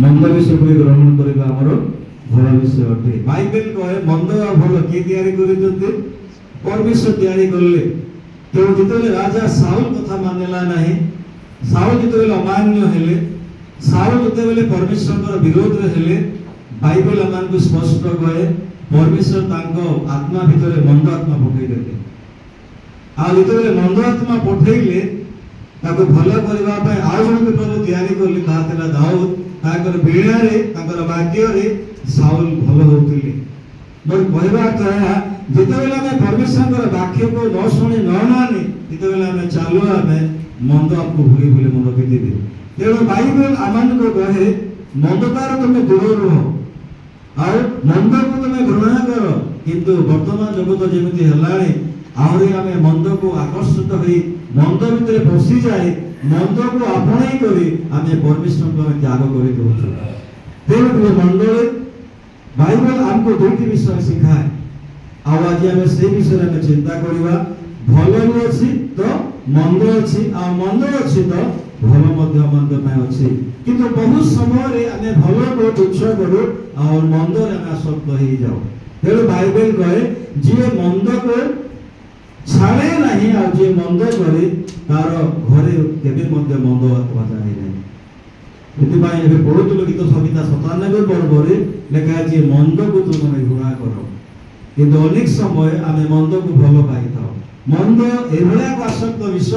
ମନ୍ଦ ବିଷୟକୁ ଗ୍ରହଣ କରିବା ଆମର ଭଲ ବିଷୟ ଅଟେ। ବାଇବେଲ କହେ ମନ୍ଦ ଆଉ ଭଲ କିଏ ତିଆରି କରିଛନ୍ତି? ପରମେଶ୍ୱର ତିଆରି କଲେ। ତେଣୁ ଯେତେବେଳେ ରାଜା ସାଉଲ କଥା ମାନିଲା ନାହିଁ, ସାଉଲ ଯେତେବେଳେ ଅମାନ୍ୟ ହେଲେ, ସାଉଲ ଯେତେବେଳେ ପରମେଶ୍ୱରଙ୍କର ବିରୋଧରେ ହେଲେ, ବାଇବେଲ ଆମମାନଙ୍କୁ ସ୍ପଷ୍ଟ କହେ ପରମେଶ୍ୱର ତାଙ୍କ ଆତ୍ମା ଭିତରେ ମନ୍ଦ ଆତ୍ମା ପଠେଇଦେଲେ। ଆଉ ଯେତେବେଳେ ମନ୍ଦ ଆତ୍ମା ପଠେଇଲେ, ତାକୁ ଭଲ କରିବା ପାଇଁ ଆଉ ଜଣକୁ ପ୍ରଭୁ ତିଆରି କଲେ, ତାହା ଥିଲା ଦାଉଦ। ତାଙ୍କର ବୀଣାରେ, ତାଙ୍କର ବାଦ୍ୟରେ ସାଉଲ ଭଲ ହଉଥିଲେ। ମୋର କହିବା ଅର୍ଥ ଏହା, ଯେତେବେଳେ ଆମେ ପରମେଶ୍ୱରଙ୍କର ବାକ୍ୟକୁ ନ ଶୁଣି ନ ମାନି ଯେତେବେଳେ ଆମେ ଚାଲୁ, ଆମେ ମନ୍ଦ ଆମକୁ ଭୁଲି ଭୁଲି ମନ ରଖିଦେବେ। ତେଣୁ ବାଇବେଲ ଆମମାନଙ୍କୁ କହେ ମନ୍ଦତାରୁ ତମେ ଦୂର ରୁହ, ଆଉ ମନ୍ଦକୁ ତମେ ଘୃଣା କର। କିନ୍ତୁ ବର୍ତ୍ତମାନ ଜଗତ ଯେମିତି ହେଲାଣି, ଆହୁରି ଆମେ ମନ୍ଦକୁ ଆକର୍ଷିତ ହୋଇ ମନ୍ଦ ଭିତରେ ପଶିଯାଇ ମନ୍ଦକୁ ଆପଣେଇ କରି ଆମେ ପରମେଶ୍ୱରଙ୍କୁ ଆମେ ତ୍ୟାଗ କରି ଦେଉଛୁ। ତେଣୁ ପ୍ରିୟ ମଣ୍ଡଳୀ, ବାଇବେଲ ଆମକୁ ଦୁଇଟି ବିଷୟ ଶିଖାଏ, ଆଉ ଆଜି ଆମେ ସେଇ ବିଷୟରେ ଆମେ ଚିନ୍ତା କରିବା। ଭଲ ବି ଅଛି ତ ମନ୍ଦ ଅଛି, ଆଉ ମନ୍ଦ ଅଛି ତ ଭଲ ମଧ୍ୟ ମନ୍ଦ ପାଇଁ ଅଛି। କିନ୍ତୁ ବହୁ ସମୟରେ ଆମେ ଭଲକୁ ତୁଚ୍ଛ କରୁ ଆଉ ମନ୍ଦରେ ଆମେ ଆସକ୍ତ ହେଇଯାଉ। ତେଣୁ ବାଇବେଲ କହେ ଯିଏ ମନ୍ଦକୁ ଛାଡ଼େ ନାହିଁ ଆଉ ଯିଏ ମନ୍ଦ କରେ ତାର ଘରେ କେବେ ମଧ୍ୟ ମନ୍ଦ ଆତ୍ମା ଯାଏ ନାହିଁ। ସେଥିପାଇଁ ଏବେ ପଢୁଥିଲୁ ଗୀତ ସଂହିତା 97 ପର୍ବରେ ଲେଖା ଅଛି ମନ୍ଦକୁ ତୁମେ ଘୃଣା କର। କିନ୍ତୁ ଅନେକ ସମୟ ଆମେ ମନ୍ଦକୁ ଭଲ ପାଇଥାଉ। ମନ୍ଦ ଏଭଳିଆ ଏକ ଆସକ୍ତ ବିଷୟ,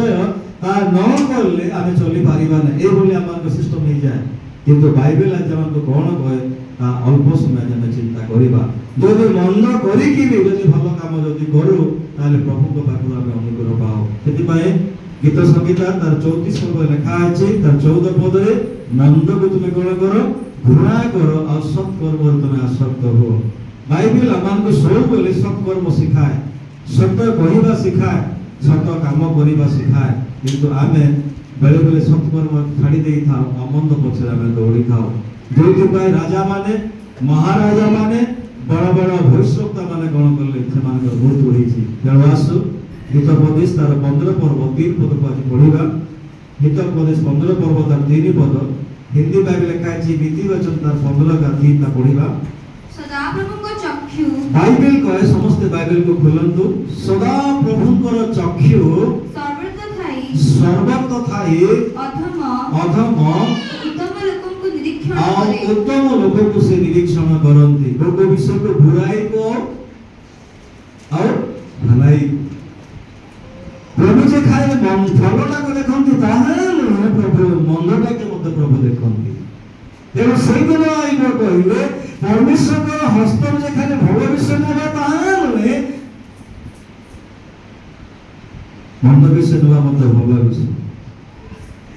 ତାହା ନ କଲେ ଆମେ ଚଳିପାରିବା ନାହିଁ, ଏଭଳି ଆମମାନଙ୍କ ସିଷ୍ଟମ ହେଇଯାଏ। କିନ୍ତୁ ବାଇବେଲ ଆଜି ଆମକୁ କଣ କହେ, ତାହା ଅଳ୍ପ ସମୟ ଆମେ ଚିନ୍ତା କରିବା। ଯଦି ମନ୍ଦ କରିକି ବି ଯଦି ଭଲ କାମ ଯଦି କରୁ, ତାହେଲେ ପ୍ରଭୁଙ୍କ ପାଖରୁ ଆମେ ଅନୁଗ୍ରହ ପାଉ। ସେଥିପାଇଁ ଗୀତ ସଂହିତା ତାର 34 ପର୍ବ ଲେଖା ଅଛି, ତାର 14 ପଦରେ ମନ୍ଦକୁ ତୁମେ କଣ କର? ଘୃଣା କର, ଆଉ ସତ୍କର୍ମରେ ତୁମେ ଆସକ୍ତ ହୁଅ। ବାଇବେଲ ଆମମାନଙ୍କୁ ସବୁବେଳେ ସତ୍କର୍ମ ଶିଖାଏ, ସତ କହିବା ଶିଖାଏ, ସତ କାମ କରିବା ଶିଖାଏ। କିନ୍ତୁ ଆମେ ବେଳେ ବେଳେ ସତ୍କର୍ମ ଛାଡ଼ି ଦେଇଥାଉ, ଅମନ୍ଦ ପଛରେ ଆମେ ଦୌଡ଼ିଥାଉ। ଯୋଉଥିପାଇଁ ରାଜାମାନେ, ମହାରାଜାମାନେ, ବଡ଼ ବଡ଼ ଭବିଷ୍ୟତା ମାନେ କଣ କଲେ, ସେମାନଙ୍କର ମୃତ୍ୟୁ ହେଇଛି। ତେଣୁ ଆସୁ ହିତୋପଦେଶ ତାର 15 ପର୍ବ 3 ପଦକୁ ଆଜି ପଢିବା। ହିତୋପଦେଶ 15 ପର୍ବ ତାର 3 ପଦ, ହିନ୍ଦୀ ବାଇବେଲ ଲେଖା ଅଛି ନୀତି ବଚନ ତାର 15 का 3 ତା ପଢିବା। ସଦାପ୍ରଭୁଙ୍କ ଚକ୍ଷୁ, ବାଇବେଲ କହେ, ସମସ୍ତେ ବାଇବେଲକୁ ଖୋଲନ୍ତୁ। ସଦା ପ୍ରଭୁଙ୍କର ଚକ୍ଷୁ ସର୍ବତ୍ର ଥାଇ ଅଧମ ଉତ୍ତମ ଲୋକଙ୍କୁ ନିରୀକ୍ଷଣ ଆଉ କରେ। ଉତ୍ତମ ଲୋକଙ୍କୁ ସେ ନିରୀକ୍ଷଣ କରନ୍ତି। ଲୋକ ବିଷୟକୁ ବୁରାଇକୁ ଆଉ ଭଲାଇକୁ। ପ୍ରଭୁ ଯେ ଖାଲି ଭଲଟାକୁ ଦେଖନ୍ତି ତାହା ନୁହେଁ, ପ୍ରଭୁ ମନ୍ଦଟାକୁ ମଧ୍ୟ ପ୍ରଭୁ ଦେଖନ୍ତି। ତେଣୁ ସେଇଦିନ ଆଇବ କହିଲେ ପରମେଶ୍ୱରଙ୍କ ହସ୍ତରେ ଯେ ଖାଲି ଭଲ ବିଷୟ ନେବା ତାହା ନୁହେଁ, ମନ୍ଦ ବିଷୟ ନେବା ମଧ୍ୟ ଭଲ ବିଷୟ।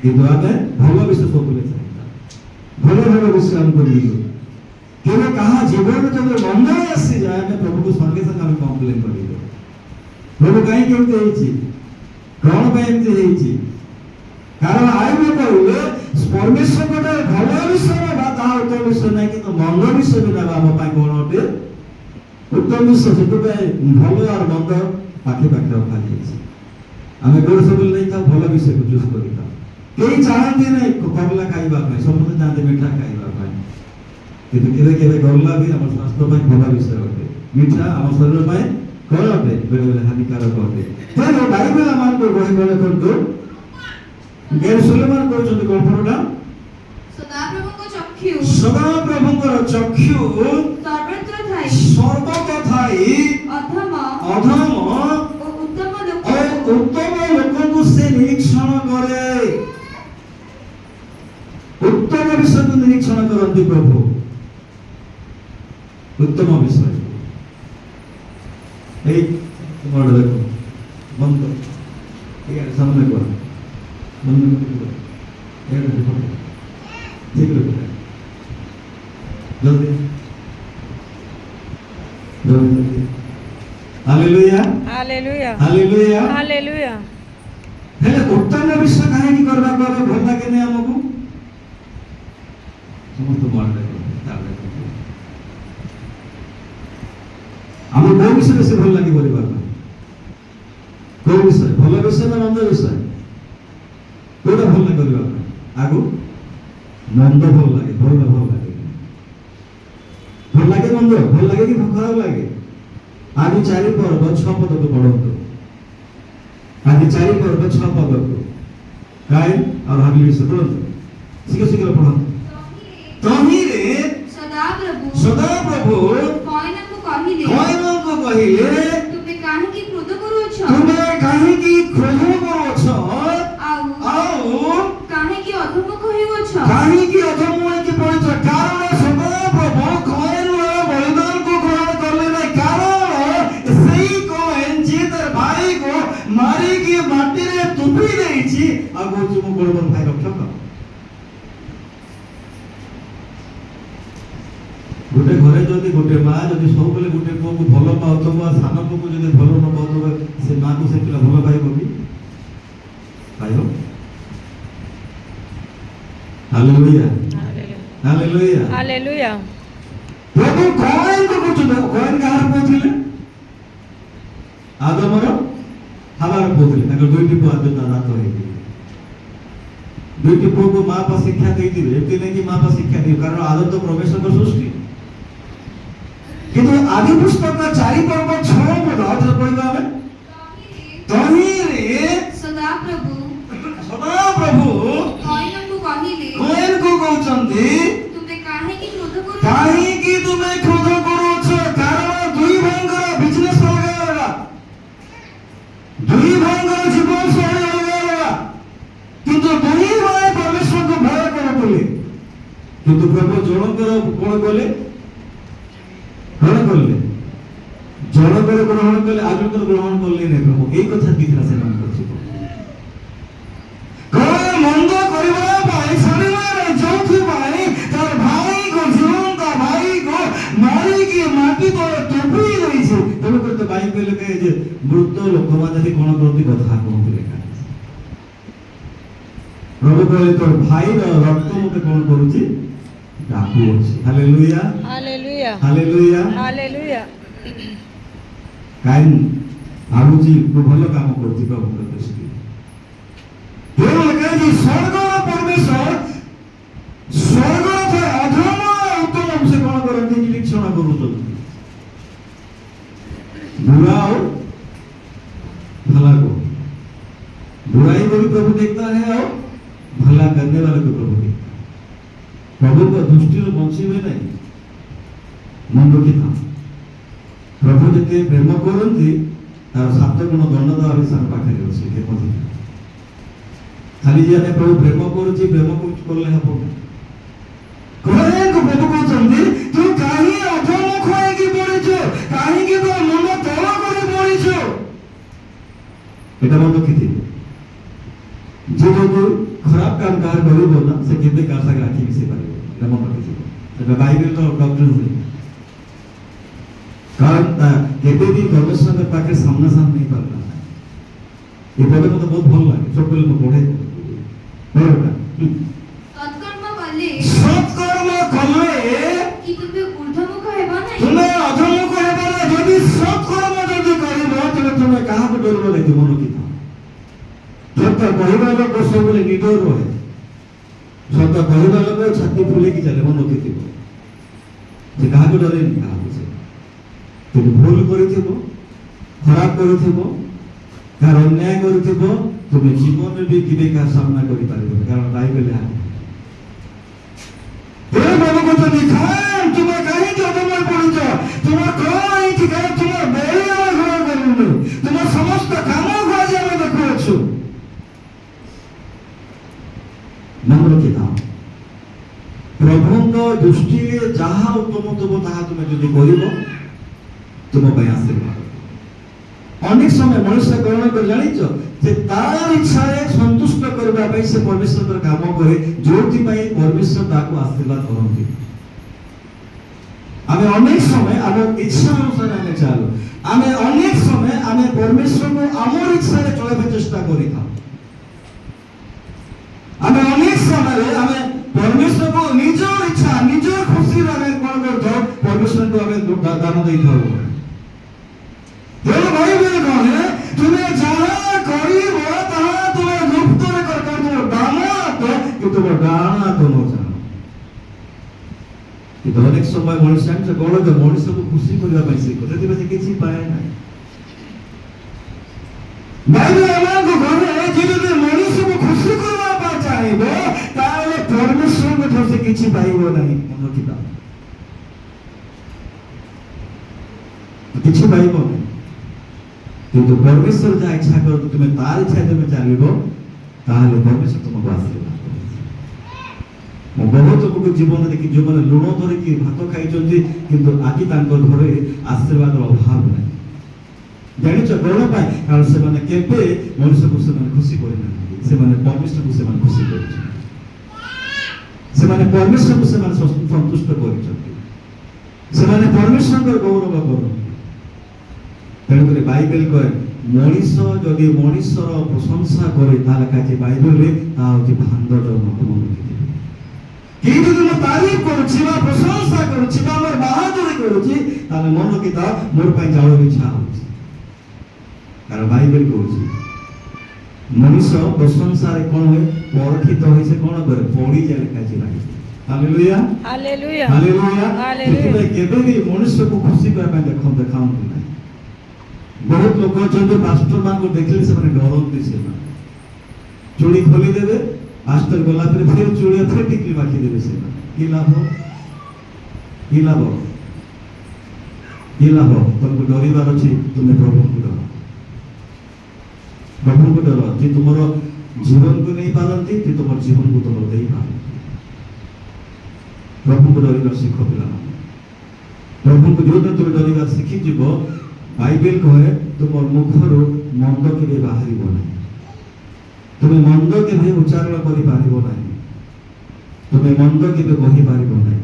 କିନ୍ତୁ ଆମେ ଭଲ ବିଷୟ ସବୁବେଳେ ଚାହିଁବା, ଭଲ ଭଲ ବିଷୟ ଆମକୁ ମିଳୁ। କେବେ କାହା ଜୀବନରେ ଯଦି ମନ୍ଦ ଆସିଯାଏ, ଆମେ ପ୍ରଭୁକୁ ସଙ୍ଗେ ସଙ୍ଗେ ଆମେ କମ୍ପ୍ଲେନ କରିବୁ, ପ୍ରଭୁ କାହିଁକି ଏମିତି ହେଇଛି, କଣ ପାଇଁ ଏମିତି ହେଇଛି? କାରଣ ଆଇବ କହିଲେ ପରମେଶ୍ୱର ଭଲ ବିଷୟ ନେବା, ତାହା ଉତ୍ତମ ବିଷୟ ନାହିଁ, କିନ୍ତୁ ମନ୍ଦ ବିଷୟ ବି ନେବା ଆମ ପାଇଁ କଣ ଅଟେ? ଉତ୍ତମ ବିଷୟ। ସେଥିପାଇଁ ଭଲ ଆଉ ମନ୍ଦ ପାଖେ ପାଖେ ରଖାଯାଇଛି। ଆମେ ଗୋଡ଼ ସବୁବେଳେ ନେଇଥାଉ, ଭଲ ବିଷୟକୁ ଚୁଜ୍ କରିଥାଉ। କେହି ଚାହାନ୍ତି ନାହିଁ କମଲା ଖାଇବା ପାଇଁ, ସମସ୍ତେ ଚାହାନ୍ତି ମିଠା ଖାଇବା ପାଇଁ। କିନ୍ତୁ କେବେ କେବେ ଗଲା ବି ଆମ ସ୍ୱାସ୍ଥ୍ୟ ପାଇଁ ଭଲ ବିଷୟ ଅଟେ। ମିଠା ଆମ ଶରୀର ପାଇଁ କଣ ଅଟେ? ବେଳେ ବେଳେ ହାନିକାରକ ଅଟେ। ତେଣୁ ବାଇବେଲ ଆମମାନଙ୍କୁ ବହି ଦେଖନ୍ତୁ, ସୁଲେମାନ କହୁଛନ୍ତି କଣ ପଢୁନା? ସଦାପ୍ରଭୁଙ୍କ ଚକ୍ଷୁ ସଦାପ୍ରଭୁଙ୍କର ଚକ୍ଷୁ ସର୍ବତ୍ର ଥାଇ ଅଧମ ଅଧମ ଓ ଉତ୍ତମ ଉତ୍ତମ ଲୋକଙ୍କୁ ସେ ନିରୀକ୍ଷଣ କରେ। ଉତ୍ତମ ବିଷୟକୁ ନିରୀକ୍ଷଣ କରନ୍ତି ପ୍ରଭୁ, ଉତ୍ତମ ବିଷୟ। এই তোমার দেখো বন্ধ, ঠিক আছে, সামনে করো, বন্ধ করো, এটা দেখো, ঠিক আছে, জলদি জলদি। Hallelujah hallelujah hallelujah hallelujah. ହେଲେ ଉତ୍ତମ ବିଷୟ କାହିଁକି କରିବା ପରେ ଭଲ ଲାଗେନି ଆମକୁ? ସମସ୍ତ ମନରେ ଆମ କୋଉ ବିଷୟ ବେଶୀ ଭଲ ଲାଗି କରିବା ପାଇଁ? କୋଉ ବିଷୟ? ଭଲ ବିଷୟ ନା ମନ୍ଦ ବିଷୟ? କୋଉଟା ଭଲ ଲାଗେ କରିବା ପାଇଁ? ଆଗୁ ମନ୍ଦ ଭଲ ଲାଗେ, ଭଲ ଭଲ ଆଜି 4 ପର୍ବ 6 ପଦକୁ ପଢନ୍ତୁ। ଆଜି 4 ପର୍ବ 6 ପଦକୁ କାଇନ୍ ଆଉ ହାବିଲ ବିଷୟ ପଢନ୍ତୁ। ଶୀଘ୍ର ପଢନ୍ତୁ। ତହିଁରେ ସଦାପ୍ରଭୁ କଇନଙ୍କୁ କହିଲେ କଇନଙ୍କୁ କହିଲେ ତୁମେ କାହିଁକି କ୍ରୋଧ କରୁଅଛ ତୁମେ କାହିଁକି କ୍ରୋଧ କରୁଅଛ ଆଉ କାହିଁକି ଅଧମୁଖ ହେଉଅଛ କାହିଁକି ଅଧମ ହୋଇକି ପଡ଼ିଛ? କାରଣ ସଦାପ୍ରଭୁ କଏନର ବଳିଦାନକୁ ଗ୍ରହଣ କଲେ ନାହିଁ। କାରଣ ସେଇ କଏନ ଯିଏ ତାର ଭାଇକୁ ମାରିକି ମାଟିରେ ତୁପି ଦେଇଛି ଆଉ କହୁଛି ମୁଁ ବଡ଼ ଭାଇ ରକ୍ଷକ। ଗୋଟେ ଘରେ ଯଦି ଗୋଟେ ମା ଯଦି ସବୁବେଳେ ଗୋଟେ ପୁଅକୁ ଭଲ ପାଉଥିବ ଆଉ ସାନ ପୁଅକୁ ଯଦି ଭଲ ନ ପାଉଥିବ ସେ ମାକୁ ସେ ପିଲା ଭଲ ପାଇବ କି? ପାଇବ? Hallelujah hallelujah hallelujah. ପ୍ରଭୁ କଏନକୁ କହୁଛନ୍ତି। କଏନ କାହାର ପୁଅ ଥିଲେ? ଆଦମର ହାବାର ପୁଅ ଥିଲେ। ତାଙ୍କର ଦୁଇଟି ପୁଅ ଆଦମ ନାତ ହେଇଥିଲେ। ଦୁଇଟି ପୁଅକୁ ମା ବାପା ଶିକ୍ଷା ଦେଇଥିବେ। ଏମିତି ନାହିଁ କି ମା ବାପା ଶିକ୍ଷା ଦେବେ, କାରଣ ଆଦମ ତ ପରମେଶ୍ୱରଙ୍କ ସୃଷ୍ଟି। କିନ୍ତୁ ଆଦି ପୁସ୍ତକ 4 ପର୍ବ 6 ପଦ ଆଉଥରେ ପଢିବା ଆମେ। ତହିଁରେ ସଦାପ୍ରଭୁ କଇନଙ୍କୁ କହିଲେ କଏନକୁ କହୁଛନ୍ତି ତୁମେ କାହିଁକି କ୍ରୋଧ କରୁଅଛ କାହିଁକି ତୁମେ କ୍ରୋଧ କରୁଅଛ? କାରଣ ଦୁଇ ଭାଇଙ୍କର ବିଜନେସ ଅଲଗା ଅଲଗା, ଦୁଇ ଭାଇଙ୍କର ଜୀବନ ଶୈଳୀ ଅଲଗା ଅଲଗା, କିନ୍ତୁ ଦୁଇ ଭାଇ ପରମେଶ୍ୱରଙ୍କୁ ଭୟ କରୁଥିଲେ। କିନ୍ତୁ ପ୍ରଭୁ ଜଣଙ୍କର କଣ କଲେ? ଗ୍ରହଣ କଲେ। ଜଣଙ୍କର ଗ୍ରହଣ କଲେ, ଆଉ ଜଣଙ୍କର ଗ୍ରହଣ କଲେ ନାହିଁ। ପ୍ରଭୁ ଏଇ କଥା ଦିଥିଲା ସେମାନଙ୍କର ଜୀବନ। ମନ୍ଦ କରିବା ପାଇଁ ଶରୀରରେ ଯୋଉଥିପାଇଁ ତାର ଭାଇକୁ ଜୀବନ୍ତ ଭାଇକୁ ମାରିକି ମାଟି ତଳେ ତୁପି ଦେଇଛି। ତେଣୁକରି ତ ବାଇବେଲ କହେ ଯେ ମୃତ ଲୋକମାନେ ଯଦି କଣ କରନ୍ତି କଥା କୁହନ୍ତି ଲେଖା। ପ୍ରଭୁ କହିଲେ ତୋ ଭାଇର ରକ୍ତ ମତେ କଣ କରୁଛି? ଡାକୁଅଛି। Hallelujah hallelujah hallelujah hallelujah. କାଇନ୍ ଭାବୁଛି ମୁଁ ଭଲ କାମ କରୁଛି ପ୍ରଭୁଙ୍କ ଦୃଷ୍ଟିରେ। ସ୍ୱର୍ଗର ପରମେଶ୍ୱର ସ୍ୱର୍ଗର ଥାଏ ଅଧମ ଉତ୍ତମ ସେ କଣ କରନ୍ତି? ନିରୀକ୍ଷଣ କରୁଛନ୍ତି बुरा और भला को। बुराई को भी प्रभु देखता है और भला करने वाले को प्रभु देखता है। प्रभु को दृष्टि में बंशी में नहीं मन रखी था। प्रभु जते प्रेम करती तार 7 गुण दंड देवा भी सार पाखे अच्छे खाली जी आने प्रभु प्रेम करुच्ची प्रेम करले हबो कहले को प्रभु कहते तू कहीं अधमुख होइकी पड़िछो कहीं कि तो मन तल करे पड़िछो एटा मन रखिथि जे जो खराब काम कार करिबो ना से केते कार सागे राखी मिसे पारिबो एटा मन रखिथि एटा बाइबल रो डॉक्टर से कारण केते भी परमेश्वर के पाखे सामना सामने नहीं पारला ये पढ़े तो बहुत भल लगे सब पहले मैं पढ़े सत्कर्म कले कि तुमे ऊर्ध्वमुख हेबो नै तुमे अधमुख हेबो ना यदि सत्कर्म यदि करिबो तबे तुमे काहा को डरबो नै मन की सत्य कहबा लोक सब निडर रहे सत्य कहबा लोक छाती फुले की चले मन की जे काहा को डरे नहीं काहा से तुम भूल करिथिबो खराब करिथिबो कार अन्याय करिथिबो तुम जीवन में भी किबे का सामना करि पारिबो कारण बाइबल है तेरे प्रभु को तो दिखाएं तुम कहीं जो तुम पहुंचो तुम कौन है कि कहीं तुम बेले और घर करूंगे तुम समस्त कामों को आज मैं देखो छु नंबर किताब प्रभु को दृष्टि जहां उत्तम तुम ताहा तुम जदि करिबो तुम ପାଇଁ आशीर्वाद अनेक समय मनुष्य ग्रहण कर जानिछ जे तार इच्छा रे संतुष्ट करबा पई से परमेश्वर पर काम करे जोति पई परमेश्वर ताको आशीर्वाद करंती आमे अनेक समय आम इच्छा अनुसार आमे चालो आमे अनेक समय आमे परमेश्वर को आमर इच्छा रे चलबे चेष्टा करी था आमे अनेक समय रे आमे परमेश्वर को निजर इच्छा निजर खुशी रे आमे कोन करतो परमेश्वर को आमे दान देई थाओ तेरे भाई बहन कौन है तुम्हें जहां करीब हो तहां तुम्हें गुप्त में कर तुम दाना तो कि तुम गाना तो न जानो କିନ୍ତୁ ଅନେକ ସମୟ ମଣିଷ ଜାଣିଛ କଣ ଯେ ମଣିଷକୁ ଖୁସି କରିବା ପାଇଁ ଶିଖ, ସେଥିପାଇଁ ସେ କିଛି ପାଏ ନାହିଁ। ବାଇବେଲ ଆମକୁ ଘରେ ଯେ ଯଦି ମଣିଷକୁ ଖୁସି କରିବା ପାଇଁ ଚାହିଁବ ତାହେଲେ ପରମେଶ୍ୱରଙ୍କ ଠାରୁ ସେ କିଛି ପାଇବ ନାହିଁ। ମନେ ରଖିବା, କିଛି ପାଇବ ନାହିଁ। କିନ୍ତୁ ପରମେଶ୍ୱର ଯାହା ଇଚ୍ଛା କରନ୍ତୁ ତୁମେ ତାର ଇଚ୍ଛା ତୁମେ ଚାଲିବ, ତାହେଲେ ପରମେଶ୍ୱର ତୁମକୁ ଆଶୀର୍ବାଦ କରିବେ। ମୁଁ ବହୁତ ଲୋକଙ୍କ ଜୀବନରେ ଦେଖି ଯେଉଁମାନେ ଲୁଣ ଧରିକି ଭାତ ଖାଇଛନ୍ତି କିନ୍ତୁ ଆଜି ତାଙ୍କ ଘରେ ଆଶୀର୍ବାଦର ଅଭାବ ନାହିଁ। ଜାଣିଛ କଣ ପାଇଁ? କାରଣ ସେମାନେ କେବେ ମଣିଷକୁ ସେମାନେ ଖୁସି କରିନାହାନ୍ତି, ସେମାନେ ପରମେଶ୍ୱରକୁ ସେମାନେ ଖୁସି କରିଛନ୍ତି। ସେମାନେ ପରମେଶ୍ୱରକୁ ସେମାନେ ସନ୍ତୁଷ୍ଟ କରିଛନ୍ତି, ସେମାନେ ପରମେଶ୍ୱରଙ୍କର ଗୌରବ କରନ୍ତି। ତେଣୁକରି ବାଇବେଲ କହେ ମଣିଷ ଯଦି ମଣିଷର ପ୍ରଶଂସା କରେ ତାହେଲେ କାছে ବାଇବେଲରେ ତାହା ହେଉଛି ଭାଣ୍ଡ ଜନକ। କେହି ଯଦି ମୁଁ ତାରିଫ କରୁଛି ବା ପ୍ରଶଂସା କରୁଛି ବା ମୋର ବାହାଦୁରୀ କରୁଛି ତାହେଲେ ମନ ରଖିଥା ମୋର ପାଇଁ ଜାଳ ଇଚ୍ଛା ହଉଛି। କାରଣ ବାଇବେଲ କହୁଛି ମଣିଷ ପ୍ରଶଂସାରେ କଣ ହୁଏ? ପରଖିତ ହୋଇ ସେ କଣ କରେ? ପଡ଼ିଯାଏ କାছে Bible. Hallelujah hallelujah hallelujah. Hallelujah. ସେଥିପାଇଁ କେବେ ବି ମଣିଷକୁ ଖୁସି କରିବା ପାଇଁ ଦେଖାନ୍ତୁ ନାହିଁ। ବହୁତ ଲୋକ ଅଛନ୍ତି ପାଷ୍ଟର ମାନଙ୍କୁ ଦେଖିଲେ ସେମାନେ ଡରନ୍ତି। ସେମାନେ ଚୁଡ଼ି ଖୋଲିଦେବେ, ପାଷ୍ଟର ଗଲା ପରେ ଫେର ଚୁଡ଼ି ଫେର ଟିକଲି ବାକିଦେବେ। ସେମାନେ କି ଲାଭ? କି ଲାଭ? କି ଲାଭ? ତମକୁ ଡରିବାର ଅଛି, ତୁମେ ପ୍ରଭୁଙ୍କୁ ଡର। ପ୍ରଭୁଙ୍କୁ ଡର ଯେ ତୁମର ଜୀବନକୁ ନେଇ ପାରନ୍ତି, ଯେ ତୁମର ଜୀବନକୁ ତୁମର ଦେଇପାରନ୍ତି। ପ୍ରଭୁଙ୍କୁ ଡରିବା ଶିଖ ପିଲାମାନେ। ପ୍ରଭୁଙ୍କୁ ଯୋଉଦିନ ତୁମେ ଡରିବା ଶିଖିଯିବ, ବାଇବେଲ କହେ ତୁମର ମୁଖରୁ ମନ୍ଦ କେବେ ବାହାରିବ ନାହିଁ, ତୁମେ ମନ୍ଦ କେବେ ଉଚ୍ଚାରଣ କରିପାରିବ ନାହିଁ, ତୁମେ ମନ୍ଦ କେବେ କହିପାରିବ ନାହିଁ।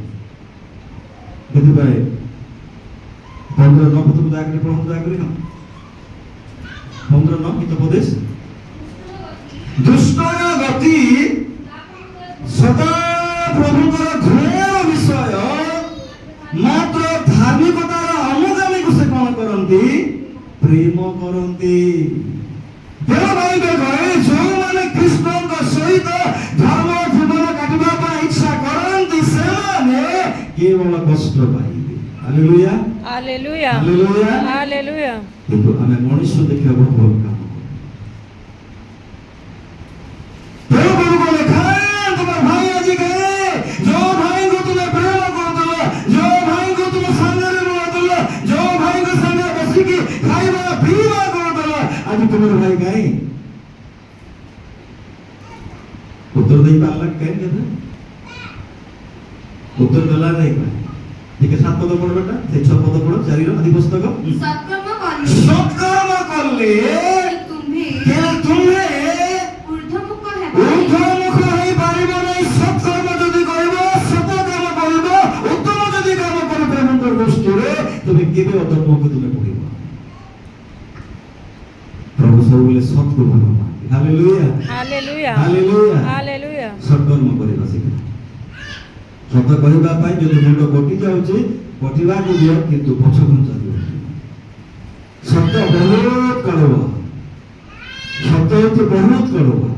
ସେଥିପାଇଁ 15:9 ତୁମେ ଦୟାକରି ପଢ଼ନ୍ତୁ, ଦୟାକରି ହଁ 15:9 ହିତୋପଦେଶ। ଦୁଷ୍ଟର ଗତି ସଦା ପ୍ରଭୁଙ୍କର ଘୃଣ୍ୟ ବିଷୟ, ମାତ୍ର ଧାର୍ମିକତାର ଅନୁଗାମୀକୁ ସେ କଣ କରନ୍ତି? ପ୍ରେମ କରନ୍ତି। ଯେଉଁମାନେ କୃଷ୍ଣଙ୍କ ସହିତ ଧର୍ମ ଜୀବନ କାଟିବା ପାଇଁ ଇଚ୍ଛା କରନ୍ତି ସେମାନେ କେବଳ କଷ୍ଟ ପାଇବେ। Hallelujah hallelujah hallelujah hallelujah. କିନ୍ତୁ ଆମେ ମଣିଷ ଦେଖିବା ବହୁତ ଭଲ କାମ তোমার ভাই আଜି গয়ে जो भाई को तुम्हें प्रेम করতেল, जो भाई को तुम संगरे বলতেল, जो भाई को संगे বসিকি খাইবা পিইবা করতেল, আজ তোমার ভাই গাই উত্তর দেই পারলা কেন? কেন উত্তর দেলা নাই? ঠিক 7 পদ পড়ো বেটা, সেই 6 পদ পড়ো, 4 আদি পুস্তক। সৎকর্ম করলে তুমি ঊর্ধ্বমুখ হেব ঊর্ধ্বমুখ হয়ে পারিব নাই। সৎকর্ম যদি করিব, সৎ কাম করিব, উত্তম যদি কাম করে প্রেমঙ্কর গোষ্ঠীরে তুমি কেবে অধর্মকে তুমি পড়িব। প্রভু ସବୁବେଳେ সৎକୁ ଭଲ ପାଆନ୍ତି। Hallelujah hallelujah hallelujah hallelujah. ସତ୍କର୍ମ କରିବା ଶିଖ। ସତ କହିବା ପାଇଁ ଯଦି ମୁଣ୍ଡ କଟି ଯାଉଛି କଟିବାକୁ ଦିଅ, କିନ୍ତୁ ପଛ ଘୁଞ୍ଚା ଦିଅ। ସତ ବହୁତ କଡ଼ୁଆ, ସତ ହେଉଛି ବହୁତ କଡ଼ୁଆ।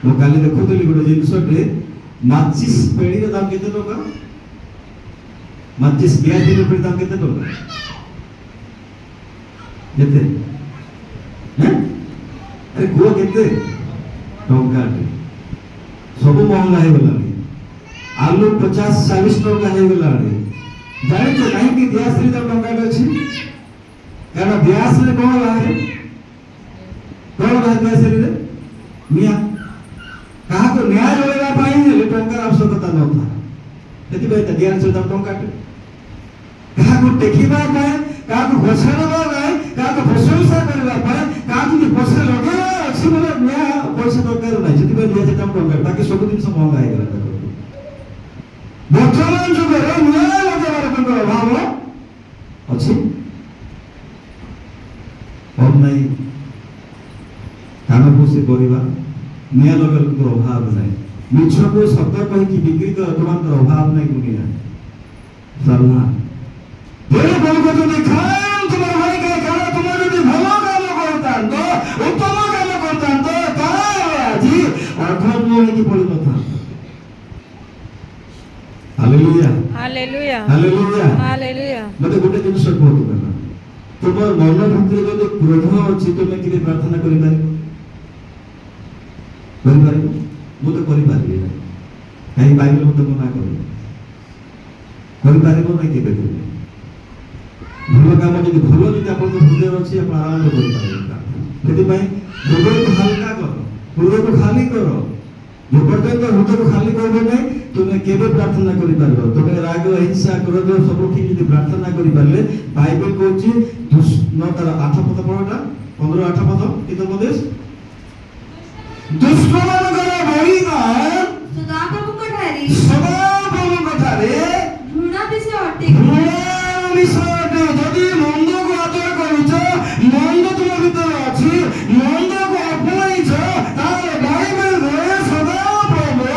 ମୁଁ କାଲି ଦେଖୁଥିଲି ଗୋଟେ ଜିନିଷଟେ, ମାଚିସ୍ ପେଡ଼ିର ଦାମ କେତେ ଟଙ୍କା? ମାଚିସ୍ ଦିଆଯିବ ପେଡ଼ି ଦାମ କେତେ ଟଙ୍କା? କେତେ? ଆରେ କୁହ କେତେ ଟଙ୍କାଟେ? ସବୁ ମହଙ୍ଗା ହେଇଗଲାଣି। ଆଲୁ 50-40 ଟଙ୍କା ହେଇଗଲାଣି। ଜାଣିଛ କାହିଁକି ଦିଆଶ୍ରୀର ଟଙ୍କାଟେ ଅଛି? କାରଣ ଦିଆଶ୍ରୀରେ କଣ ବାହାରେ? କଣ ବାହାରେ ଦିଆଶ୍ରୀରେ? ନିଆଁ। କାହାକୁ ନ୍ୟାୟ ଯୋଗାଇବା ପାଇଁ ହେଲେ ଟଙ୍କାର ଆବଶ୍ୟକତା ନଥାଏ, ସେଥିପାଇଁ ଦିଆଶ୍ରୀ ଟଙ୍କାଟେ। କାହାକୁ ଟେକିବା ପାଇଁ, କାହାକୁ ଘୋଷାଇବା ପାଇଁ, କାହାକୁ ପ୍ରଶଂସା କରିବା ପାଇଁ, କାହାକୁ ଯଦି ପଛରେ ଲଗେଇବା ଅଛି ବୋଲେ ନ୍ୟାୟ ପଇସା ଦରକାର ନାହିଁ, ସେଥିପାଇଁ ଦିଆଶ୍ରୀ ଟଙ୍କା। ବାକି ସବୁ ଜିନିଷ ମହଙ୍ଗା ହେଇଗଲା। ବର୍ତ୍ତମାନ ଯୁଗରେ ନ୍ୟାୟ ଲଗେଇବାର ତାଙ୍କର ଅଭାବ ଅଛି। କମ ନାହିଁ କାମ ଖୁସି କରିବା, ନ୍ୟାୟ ଲଗେଇବାର ଅଭାବ ନାହିଁ। ମିଛକୁ ସତ କହିକି ବିକ୍ରି କରିବା তোমাদের অভাব নাই দুনিয়া। সারনা বলে বলবো যদি খান তোমার ভাইকে, কারণ তোমার যদি ভালো কাম করতাম তো, উত্তম কাম করতাম তো, তাহলে আজি অধর্ম হইকি পরিণত হতো। Hallelujah hallelujah hallelujah. ହାଲେଲୁୟା ମତେ ଗୋଟେ ଜିନିଷ କୁହନ୍ତୁ ନା, ତୁମ ମନ ଭିତରେ ଯଦି କ୍ରୋଧ ଅଛି ତୁମେ କେବେ ପ୍ରାର୍ଥନା କରିପାରିବ? କରିପାରିବ? ମୁଁ ତ କରିପାରିବି ନାହିଁ, କାହିଁକି ବାଇବେଲ ମତେ ମନା କରେ। କରିପାରିବ ନାହିଁ କେବେ ତୁମେ? ଭଲ କାମ ଯଦି ଭଲ ଯଦି ଆପଣଙ୍କ ହୃଦୟ ଅଛି ଆପଣ ଆରାମରେ କରିପାରିବେ ପ୍ରାର୍ଥନା। ସେଥିପାଇଁ ହୃଦୟକୁ ହାଲକା କର, ହୃଦୟକୁ ଖାଲି କର। ଯେପର୍ଯ୍ୟନ୍ତ ହୃଦୟକୁ ଖାଲି କରିବେ ନାହିଁ ତୁମେ କେବେ ପ୍ରାର୍ଥନା କରିପାରିବ? ତୁମେ ରାଗ, ହିଂସା, କ୍ରୋଧ ସବୁଠି ଯଦି ପ୍ରାର୍ଥନା କରିପାରିଲେ, ବାଇବେଲ କହୁଛି ତାର 8 ପଦ ପଢଟା 15-8 ପଦ ହିତୋପଦେଶ, ଦୁଷ୍ଟମାନଙ୍କର ବଳିଦାନ ସଦାପ୍ରଭୁଙ୍କ ଠାରେ ସଦାପ୍ରଭୁଙ୍କ ଠାରେ ଘୃଣା ବିଷୟ ଅଟେ। ଘୃଣାର ବିଷୟ ଅଟେ। ଯଦି ମନ୍ଦକୁ ଆଦର କରୁଛ, ମନ୍ଦ ତୁମ ଭିତରେ ଅଛି, ମନ୍ଦକୁ ଆପଣାଇଛ, ତାହେଲେ ବାଇବେଲରେ ସଦାପ୍ରଭୁ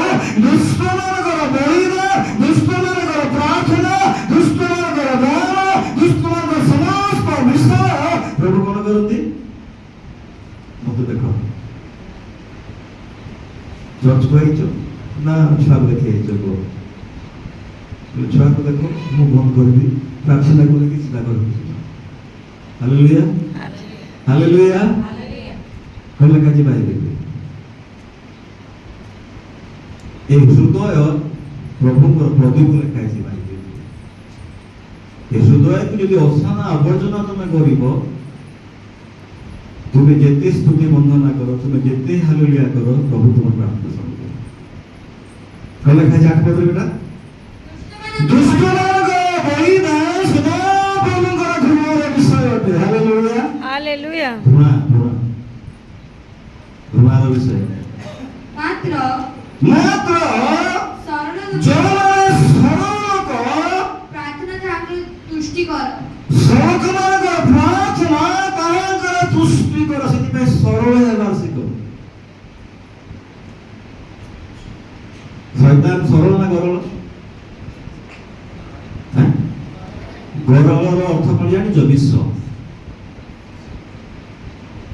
ଦୁଷ୍ଟମାନଙ୍କର ବଳିଦାନ, ଦୁଷ୍ଟମାନଙ୍କର ପ୍ରାର୍ଥନା, ଦୁଷ୍ଟମାନଙ୍କର ଦାନ, ଦୁଷ୍ଟମାନଙ୍କର ସମସ୍ତ ବିଷୟ ପ୍ରଭୁ କଣ କରନ୍ତି? ମତେ ଦେଖ, ଚର୍ଚ୍ଚକୁ ଆଇଛ ନା ଛୁଆକୁ ଦେଖି ଆଇଛ? କୁହ। ଛୁଆକୁ ଦେଖ, ମୁଁ ବନ୍ଦ କରିବି, ପ୍ରାର୍ଥନା କଲେ କି ଚିନ୍ତା କରିବି। Hallelujah hallelujah. କହିଲେ କାଜି ବାଇବେଲ এই হৃদয় প্রভুঙ্কর প্রদীপ লেখা আছে বাইবেল। এই হৃদয়কে যদি অসানা আবর্জনা তুমি করিব, তুমি যেতে স্তুতি বন্দনা করো, তুমি যেতে হালেলুয়া করো, প্রভু তোমার প্রার্থনা শুনবে। কল লেখা আছে 8 পদ বেটা, দুষ্টমানଙ୍କର বলিদান সদাপ্রভুଙ୍କର ঘৃণার বিষয় অটে। হালেলুয়া হালেলুয়া ঘৃণার বিষয়। মাত্র ସରଳ ଯେଉଁମାନେ ସରଳ ଲୋକ, ପ୍ରାର୍ଥନା ତାହାଙ୍କର ତୁଷ୍ଟିକର। ସରଳମାନଙ୍କର ପ୍ରାର୍ଥନା ତାହାଙ୍କର ତୁଷ୍ଟିକର। ସେଥିପାଇଁ ସରଳ ହେବାର ଶିଖ। ଶୈତାନ ସରଳ ନା ଗରଳ? ଗରଳର ଅର୍ଥ କଣ ଜାଣିଛ? ବିଶ୍ୱ।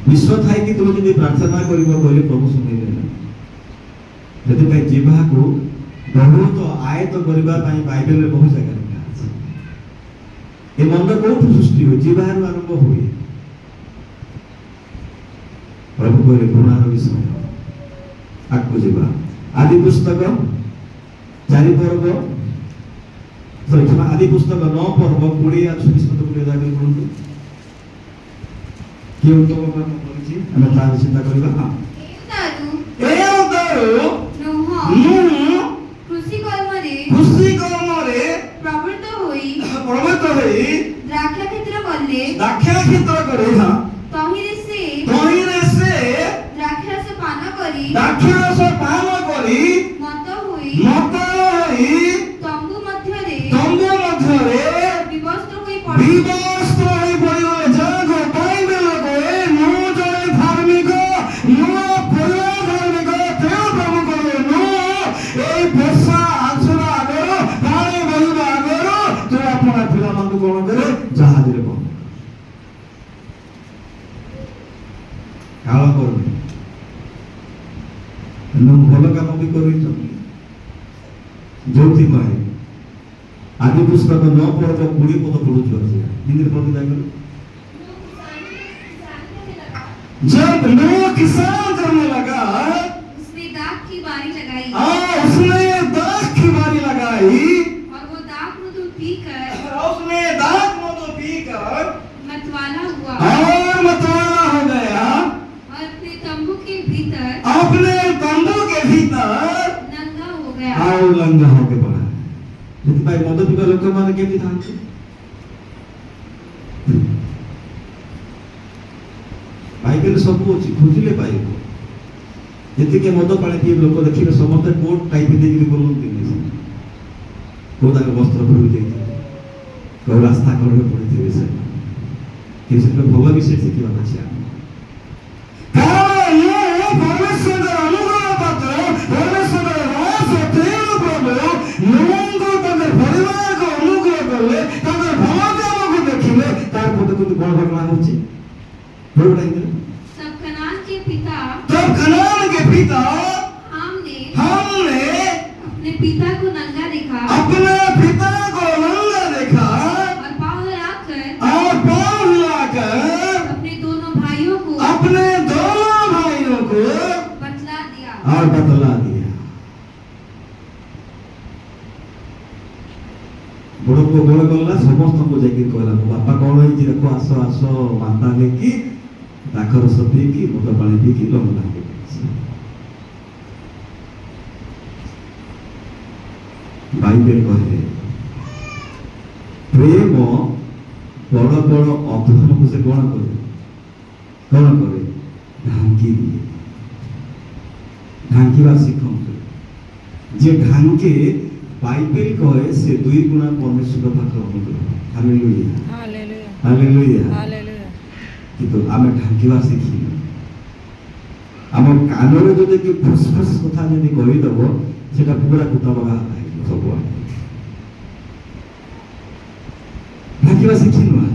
ବିଶ୍ୱ ଥାଇକି ତୁମେ ଯଦି ପ୍ରାର୍ଥନା କରିବ କହିଲେ ପ୍ରଭୁ ଶୁଣିବେ ନାହିଁ। ସେଥିପାଇଁ ଜିହ୍ବାକୁ ବହୁତ ଆୟତ କରିବା ପାଇଁ ବାଇବେଲରେ ବହୁ ଜାଗା ଲେଖା ଅଛି। ଏ ମନ୍ଦ କୋଉଠୁ ସୃଷ୍ଟି ହୁଏ? ଜିହ୍ବାରୁ ଆରମ୍ଭ ହୁଏ। ପ୍ରଭୁ କହିଲେ ଘୃଣାର ବିଷୟ। ଆଗକୁ ଯିବା। ଆଦି ପୁସ୍ତକ 4 ପର୍ବ, ଆଦି ପୁସ୍ତକ 9 ପର୍ବ 20-26 ଜାଗାରେ ପଢନ୍ତୁ। କିଏ ଉତ୍ତମ କର୍ମ କରିଛି ଆମେ ତାର ଚିନ୍ତା କରିବା। କୃଷି କର୍ମରେ ପ୍ରବୃତ୍ତ ହୋଇ ଦ୍ରାକ୍ଷା କ୍ଷେତ୍ର କଲେ, ତହିଁରେ ସେ ଦ୍ରାକ୍ଷାରସ ପାନ କରି ମତ୍ତ ହୋଇ ତମ୍ବୁ ମଧ୍ୟରେ ବିବସ୍ତ୍ର ହୋଇ ପଡ଼ିଲେ। କଣ କରେ? ଜାହାଜରେ ବନ୍ଦ କାଳ କରୁନି। ଭଲ କାମ ବି କରିଛନ୍ତି। ଯୋଉଥିପାଇଁ ଆଦି ପୁସ୍ତକ 9 ପର୍ବ 20 ପଦ ପଢୁଛୁ ଅଛି। ହିନ୍ଦୀରେ ପଢି ଯାଇଗଲେ, जब नूह किसान करने लगा, उसने दाख की बारी लगाई उसने दाख की बारी लगाई और वो दाख मधु पीकर मतवाला हुआ और मतवाला हो गया और अपने तंबू के भीतर नंगा हो गया। ଆଉ ଲଙ୍ଗା ହକେ ପଡା। ସେଥିପାଇଁ ମଦ ପିଇବା ଲୋକମାନେ କେମିତି ଥାନ୍ତି? ବାଇବେଲ ସବୁ ଅଛି, ଖୋଜିଲେ ପାଇବ। ଯେତିକି ମଦ ପାଣି ପିଇ ଲୋକ ଦେଖିବେ ସମସ୍ତେ କୋଟ ଟାଇପ ଦେଇକି ବୋଲନ୍ତିନି। କୋଉ ତାଙ୍କ ବସ୍ତ୍ର ଖୋଲି ଦେଇଥିବେ, କୋଉ ରାସ୍ତା କଡ଼ରେ ପଡ଼ିଥିବେ। ସେ କିନ୍ତୁ ସେଟା ଭଲ ବିଷୟ ଶିଖିବାର ଅଛି। ପରମେଶ୍ୱରଙ୍କର ଅନୁଗ୍ରହ ପାତ୍ର, ପରମେଶ୍ୱରଙ୍କର ରହସ୍ୟ ତେଣୁ ପ୍ରଭୁ ନୂହଙ୍କୁ ତାଙ୍କ ପରିବାରକୁ ଅନୁଗ୍ରହ କଲେ, ତାଙ୍କର ଭଲ କାମକୁ ଦେଖିଲେ। ତାର ପଦେ କିନ୍ତୁ ବଡ଼ ଘଟଣା ହଉଛି। तब कनान के पिता हाम ने अपने पिता को नंगा देखा अपने और बतला दिया। बड़ को बड़ गला समस्त को जाकि कहला बापा कौन है देखो आस आस माता लेकी दाखर रस पीकी मुद पानी पीकी लंगड़ा बाइबल कहे प्रेम बड़ बड़ अधर्म को से कौन करे ढांकी दिए ढांकीवा शिखते जे ढांके बाइबल कहे से दुई गुणा परमेश्वर पाखे अनुग्रह। Hallelujah hallelujah hallelujah. हालेलुया কিন্তু আমি ঢাকিবা শিখি আমার কানরে যদি কি ফুসফুস কথা যদি কই দেব সেটা পুরা কুতা বগা খাইব সবুয়া ঢাকিবা শিখি নয়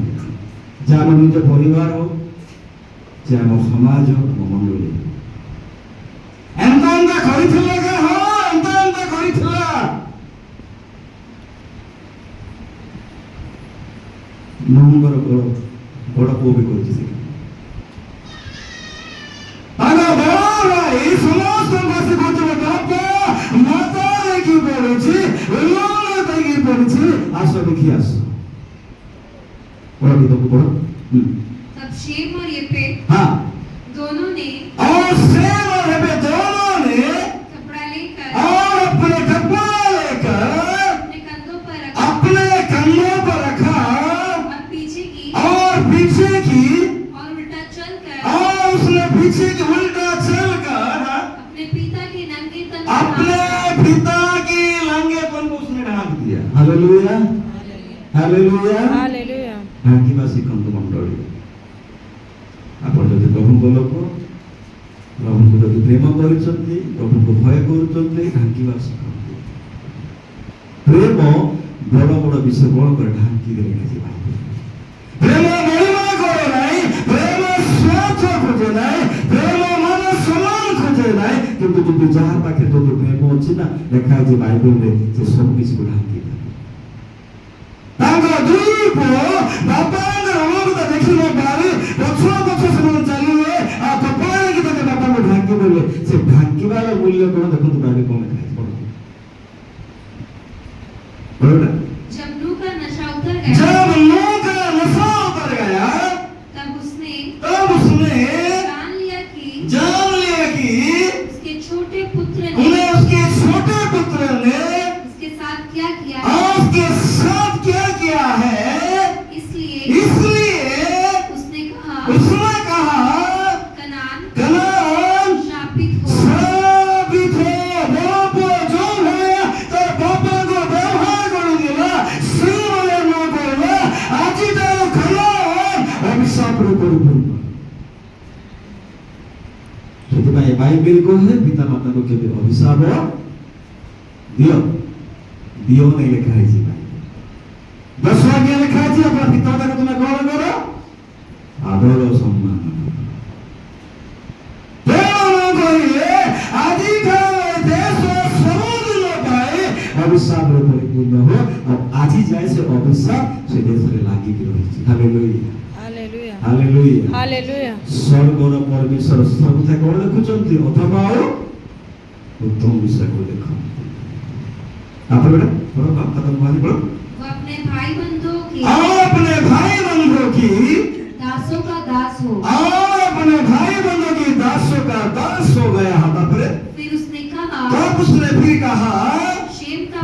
যা আমার নিজ পরিবার হোক যে আমার সমাজ হোক আমার মন্ডলী এমনটা করিছিল গে হ এমনটা করিছিল নঙ্গর বড় পুଅ ବି କରୁଛି ସେ ତାଙ୍କ ବଡ଼ ଭାଇ ସମସ୍ତଙ୍କ ସେ କହୁଥିବ ବାପା ମାତା ଦେଇକି ପଡୁଛି ଲୋନ ଦେଇକି ପଡୁଛି ଆସ ଦେଖି ଆସ ପଢ ଗୀତକୁ ପଢ। तब शेम और येपेत हाँ दोनों ने और शेम और येपेत दोनों ने कपड़ा लेकर और अपने कपड़ा लेकर अपने कंधों पर रखा अपने कंधों पर रखा और पीछे की और उल्टा चलकर और उसने पीछे की उल्टा चलकर अपने पिता के नंगेपन अपने पिता की लंगेपन को उसने ढांक दिया। Hallelujah hallelujah hallelujah. ढांकीवा शिखंतु मंडली आपण जदि प्रभुଙ୍କ लोक प्रभुଙ୍କୁ जदि प्रेम କରିଛନ୍ତି प्रभुଙ୍କୁ भय କରୁଛନ୍ତି ढांकीवा शिखंतु। प्रेम बड़ बड़ विषय कौन कर ढांकी दे लेखा प्रेम महिमा करे नाही प्रेम स्वार्थ खोजे नाही प्रेम मन सम्मान खोजे नाही किंतु जदि जहाँ पाखे तो प्रेम अछि ना लेखा जे बाइबल रे से सब किसी को ढांकी दे तांको दुई को बापांग रमगता देखि न पारे पछुआ पछुआ से चलिए आ कपड़ा की तके बापा को ढांकी देले से ढांकी वाला मूल्य कोन देखु बाइबल कोन लिखा है पढ़ो। जब नूह का नशा उतर गया जब नूह का नशा उतर गया तब उसने जान लिया कि उसके छोटे पुत्र ने उसके छोटे पुत्र ने उसके साथ क्या किया उसके साथ क्या किया है इसलिए उसने कहा कनान शापित हो बाप जो है तो बापा को व्यवहार कर दिला सीमले न करला आज तो कनान अभिशाप रे परिपूर्ण ସେଥିପାଇଁ ବାଇବେଲ କହେ ପିତା ମାତାଙ୍କୁ କେବେ ଅଭିଶାପ ଦିଅ नहीं लिखा है जी भाई 10 आज्ञा लिखा है जी अपना पिता माता को तुम्हें कौन करो आदर और सम्मान अभिशाप रे परिपूर्ण हो और आज ही जाए से अभिशाप से देश रे लागी की रही हालेलुया हालेलुया हालेलुया हालेलुया। स्वर्ग और परमेश्वर सब थे कौन देखुचंती अथवा उत्तम विषय को देखो आप बेटा पढ़ो आप खत्म कहानी पढ़ो। वो अपने भाई बंधुओं की दासों का दास हो अपने भाई बंधुओं की दासों का दास हो गया हाथ पर फिर उसने कहा शेम का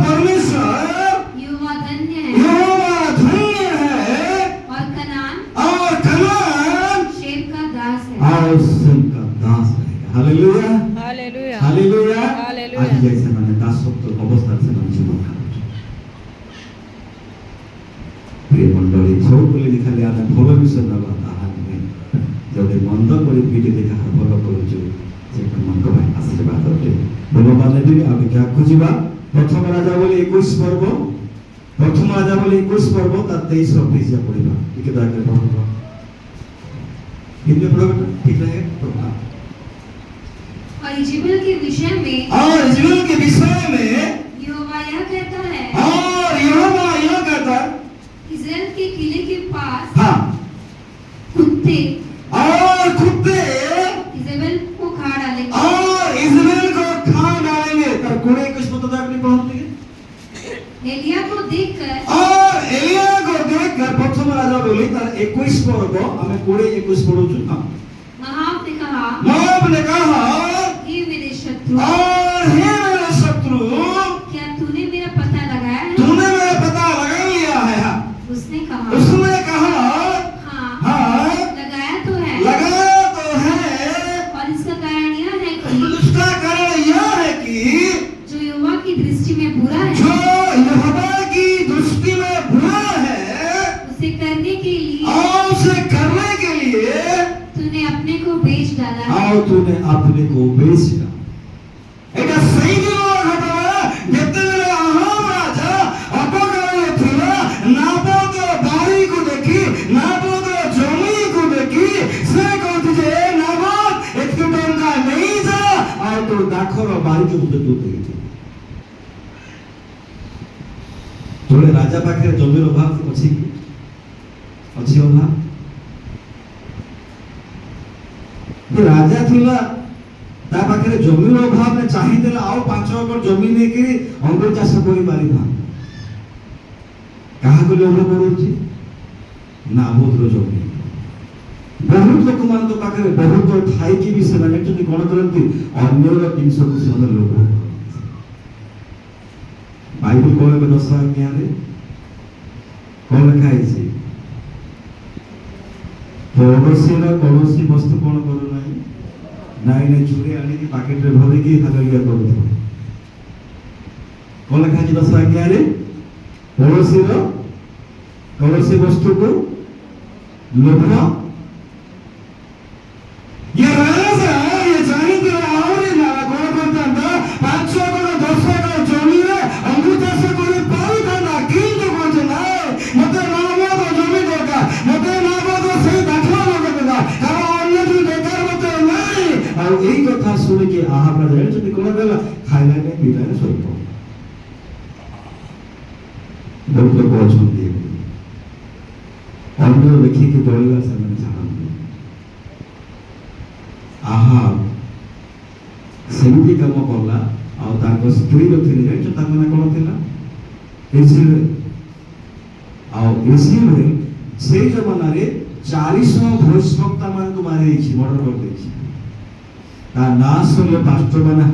परमेश्वर यहोवा धन्य है और कनान शेम का दास है हालेलुया हालेलुया हालेलुया हालेलुया। आज जैसे मैंने दासत्व अवस्था से मैं जीवन प्रिय मंडली सब बोले लिखाले आने भल विषय नबा ताहा नुहे जदि मंद करी पीठी देखा भल करूछु से मन को भाई आशीर्वाद अटे बोलो माने भी आबे क्या खोजिबा प्रथम राजा बोले 21 पर्व प्रथम राजा बोले 21 पर्व ता 23 24 पढ़िबा ठीक है दाके पढ़ो कितने पढ़ो ठीक रहेगा और इजबेल के विषय में यहोवा यह कहता है इस्राएल के किले के पास कुत्ते इजबेल को खा डाले एलिया को देखकर और एलिया को देखकर प्रथम राजा बोली तार 21 पर्व हमें 20-21 पढ़ुछु ना महाब ने कहा, मोआब ने कहा हे मेरे शत्रु, और हे मेरे शत्रु क्या तूने मेरा पता लगाया है? तूने मेरा पता लगा लिया है। उसने कहा, हाँ हाँ, लगाया तो है। लगाया तो है और इसका कारण यह है कि उसका कारण यह है कि जो यहोवा की दृष्टि में बुरा है, जो यहोवा की दृष्टि में बुरा है उसे करने के लिए और उसे करने के लिए तूने अपने को बेच डाला है। और तूने अपने को बेच डाला। এটা সেই দিনের ঘটনা যেତେବେଳେ আহাব রাজা অপকারে ছিল নাবদ বাড়িକୁ দেখি নাবদ জমিକୁ দেখি ସେ କହୁଛି ଯେ ନାବଦ ଏତେ ଟଙ୍କା ନେଇଯା ଆଉ ତୋ ଦାଖର ବାড়ିକୁ ମୋତେ ତୁ ଦେଇଦେ। ତୋଳେ ରାଜା ପାଖରେ ଜମିର ଅଭାବ ଅଛି କି? ଅଛି ଅଭାବ? ଯେ ରାଜା ଥିଲା ତା ପାଖରେ ଜମିର ଅଭାବ ନେ ଚାହିଁଦେଲା ଆଉ 5 ଏକର ଜମି ନେଇକି ଅଙ୍ଗୁର ଚାଷ କରି ପାରିଥା। କାହାକୁ ଲୋଭ କରୁଛି? ନାବୋଦର ଜମି। ବହୁତ ଲୋକମାନଙ୍କ ପାଖରେ ବହୁତ ଥାଇକି ବି ସେମାନେ ଯଦି କ'ଣ କରନ୍ତି ଅନ୍ୟର ଜିନିଷକୁ ସେମାନେ ଲୋଭ କରନ୍ତି। ବାଇବଲ କଣ ଏବେ 10 ଆଜ୍ଞାରେ କ'ଣ ଲେଖା ହେଇଛି? ପଡ଼ୋଶୀର କୌଣସି ବସ୍ତୁ କ'ଣ କରୁ ନାହିଁ ନାଇଁ ନାଇଁ ଚୁରି ଆଣିକି ପାକେଟରେ ଭରିକି ହାଲେଲୁୟା କରୁଥିବ। କ'ଣ ଲେଖା ଅଛି 10 ଆଜ୍ଞାରେ? ପଡ଼ୋଶୀର କୌଣସି ବସ୍ତୁକୁ ଲୋଭ ये राजा ये ଚାହିଁଥିଲେ ଆହୁରି ନା କ'ଣ କରିଥାନ୍ତା 5 ଏକର 10 ଏକର ଜମିରେ ଅଙ୍ଗୁର ଚାଷ କରି ପାରିଥାନ୍ତା କିନ୍ତୁ କହୁଛି ନାଇଁ ମୋତେ ନାବୋଦ ଜମି ଦରକାର ମୋତେ ନାବୋଦ ସେଇ ଦାଖଲ ଦରକାର କାରଣ ଅନ୍ୟ ଯୋଉ ଦରକାର ମୋତେ ନାହିଁ। ଆଉ ଏଇ କଥା ଶୁଣିକି ଆହାବ ରାଜା ଜାଣିଛନ୍ତି କ'ଣ କଲା? ଖାଇଲା ନାହିଁ ପିଇଲା ନାହିଁ ଶୋଇପ। ବହୁତ ଲୋକ ଅଛନ୍ତି ଅନ୍ୟ ଦେଖିକି ଦଳିବା ସେମାନେ ଛାଡ଼ନ୍ତି। ଆହାବ ସେମିତି କାମ କଲା ଆଉ ତାଙ୍କ ସ୍ତ୍ରୀର ଥିଲେ ଜାଣିଛ ତାଙ୍କ ନାଁ କ'ଣ ଥିଲା? ଇଜରାଏଲ। ଆଉ ଇଜରାଏଲ ସେଇ ଜମାନାରେ 400 ଭବିଷ୍ୟବକ୍ତା ମାନଙ୍କୁ ମାରି ଦେଇଛି, ମର୍ଡର କରିଦେଇଛି। ତା ନାଁ ଶୁଣିଲେ ପାଷ୍ଟର ମାନେ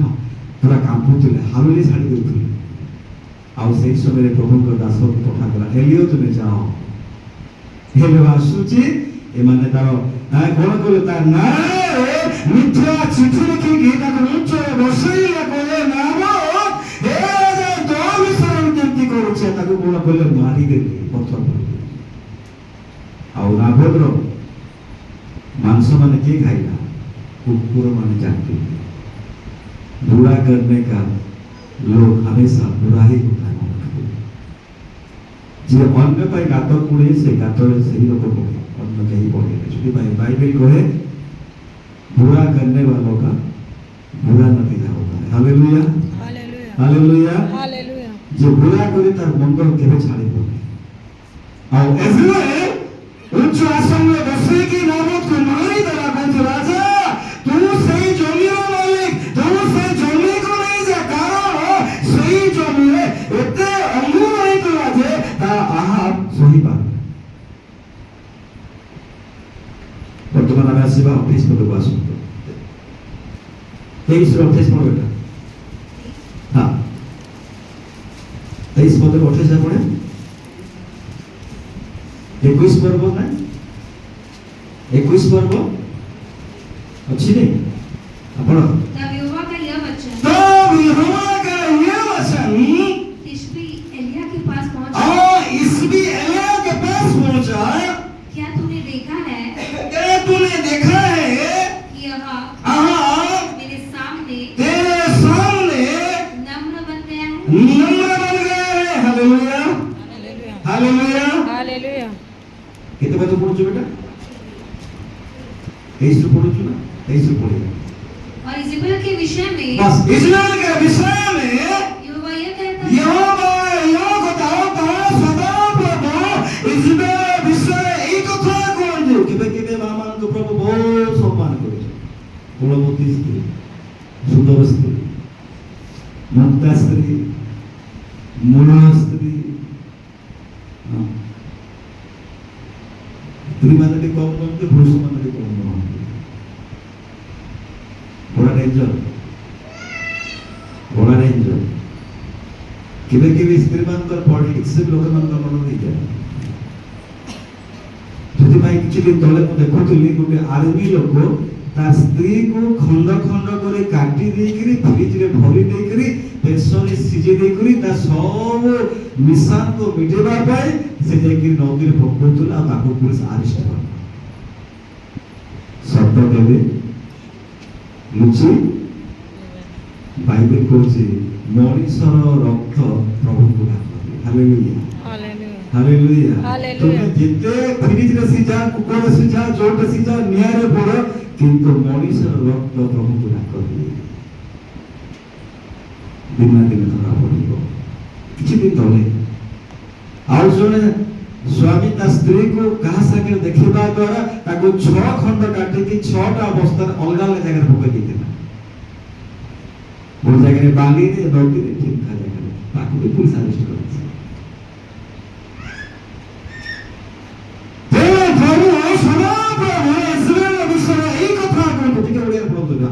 ପୁରା କାମ୍ପୁଥିଲେ, ହାଲୁଲି ଛାଡ଼ି ଦେଉଥିଲେ। ଆଉ ସେଇ ସମୟରେ ପ୍ରଭୁଙ୍କ ଦାସକୁ ପଠାଗଲା ଏଲିଓ ତୁମେ ଯାଅ। ହେଲେ ଆସୁଛି ଏମାନେ ତାର କ'ଣ କଲେ ତା ନାଁରେ ମିଥ୍ୟା ଚିଠି ଲେଖିକି ତାକୁ ଉଚ୍ଚରେ ବସେଇଲେ କହିଲେ ନାବୋଦ ଏ ରାଜା ତୋ ବିଷୟରେ କେମିତି କରୁଛି ତାକୁ କ'ଣ କଲେ ମାରିଦେଲେ ପଥର। ଆଉ ନାବୋଦର ମାଂସ ମାନେ କିଏ ଖାଇଲା? कुकुर माने जाते हैं। बुरा करने का लोग हमेशा बुरा ही होता है। जे अन्य पाई गात कुड़े से गातरे सही लोग पड़े अन्य कहीं पड़े क्योंकि बाइबल कहे बुरा करने वालों का बुरा नतीजा होता है। Hallelujah hallelujah hallelujah. जो बुरा करे तार मंद केबे छाड़ी पड़े। और इसलिए उच्च आसन में बसे की नाबद को मारी देला कहते राजा तू सही जमीर मालिक तू सही जमी को नहीं जा कारण सही जमी एते अंगुर नहीं तो राजे ता आहाब सही बात। वर्तमान में आसीबा 28 पद को आसु 23 रो 28 पद बेटा हां 23 पद को 28 पड़े 21 पर्व ना 21 पर्व अच्छी नहीं अपन तब यहोवा का यह वचन तिशबी एलिया के पास पहुंचा। इसबी एलिया के पास पहुंचा। क्या तूने देखा है कि आहाब मेरे सामने नम्र बन गया है। Hallelujah hallelujah hallelujah. कितने बजे पहुंचो बेटा 23 को पहुंचो ना 23 को पढ़िए। और इज़राइल के विषय में बस इज़राइल के विषय में यहोवा यह कहता है यहोवा यह बताओ सदा प्रभु इज़राइल विषय एक কথা कहते केबे केबे मामान को प्रभु बहुत सम्मान करे गुणवती स्त्री सुंदर स्त्री मुक्ता स्त्री मूल स्त्री ହୁଅନ୍ତି ପୁରୁଷମାନେ କମ ନୁହନ୍ତି। ବଡ଼ ଡେଞ୍ଜର, ବଡ଼ ଡେଞ୍ଜର। କେବେ କେବେ ସ୍ତ୍ରୀମାନଙ୍କର ପଲିଟିକ୍ସ ଲୋକମାନଙ୍କ ମନ ଦେଇଯାଏ। ସେଥିପାଇଁ କିଛି ଦିନ ତଳେ ମୁଁ ଦେଖୁଥିଲି ଗୋଟେ ଆର୍ମି ଲୋକ ତା ସ୍ତ୍ରୀକୁ ଖଣ୍ଡ ଖଣ୍ଡ କରି କାଟି ଦେଇକରି ଫ୍ରିଜରେ ଭରି ଦେଇକରି ପ୍ରେସରରେ ସିଝେଇ ଦେଇକରି ତା ସବୁ ନିଶାକୁ ମିଟେଇବା ପାଇଁ ସେ ଯାଇକି ନଦୀରେ ପକଉଥିଲା ଆଉ ତାକୁ ପୁଲିସ ଆରେଷ୍ଟ କଲା। ସତ କେବେ ଲୁଚି? ବାଇବେଲ କହୁଛି ମଣିଷର ରକ୍ତ ପ୍ରଭୁଙ୍କୁ ଡାକନ୍ତି। Hallelujah, Hallelujah. ହାଲେଲୁୟା। ହାଲେଲୁୟା। ତୁମେ ଯେତେ ଫ୍ରିଜରେ ସିଝା, କୁକରରେ ସିଝା, ଯୋଉଟା ସିଝା, ନିଆଁରେ ପୋଡ଼, କିନ୍ତୁ ମଣିଷର ରକ୍ତ ପ୍ରଭୁଙ୍କୁ ଡାକନ୍ତି। ଦିନ ଦିନ ଧରା ପଡ଼ିବ। କିଛି ଦିନ ତଳେ ଆଉ ଜଣେ ସ୍ୱାମୀ ତା ସ୍ତ୍ରୀକୁ କାହା ସାଙ୍ଗରେ ଦେଖିବା ଦ୍ୱାରା ତାକୁ 6 ଖଣ୍ଡ କାଟିକି 6ଟା ଅବସ୍ଥାରେ ଅଲଗା ଅଲଗା ଜାଗାରେ ପକାଇ ଦେଇଥିଲା। ଗୋଟେ ଜାଗାରେ ବାଲିରେ, ନଦୀରେ, ଠିକ୍ ତା ଜାଗାରେ। ତାକୁ ବି ପୁଲିସ ଆରେଷ୍ଟ କରିଛି। ପ୍ରଭୁ ସଦାପ୍ରଭୁ ଇସ୍ରାଏଲ ବିଷୟରେ ଏଇ କଥା କୁହନ୍ତୁ। ଟିକେ ଓଡ଼ିଆରେ ପଢ଼ନ୍ତୁ ନା।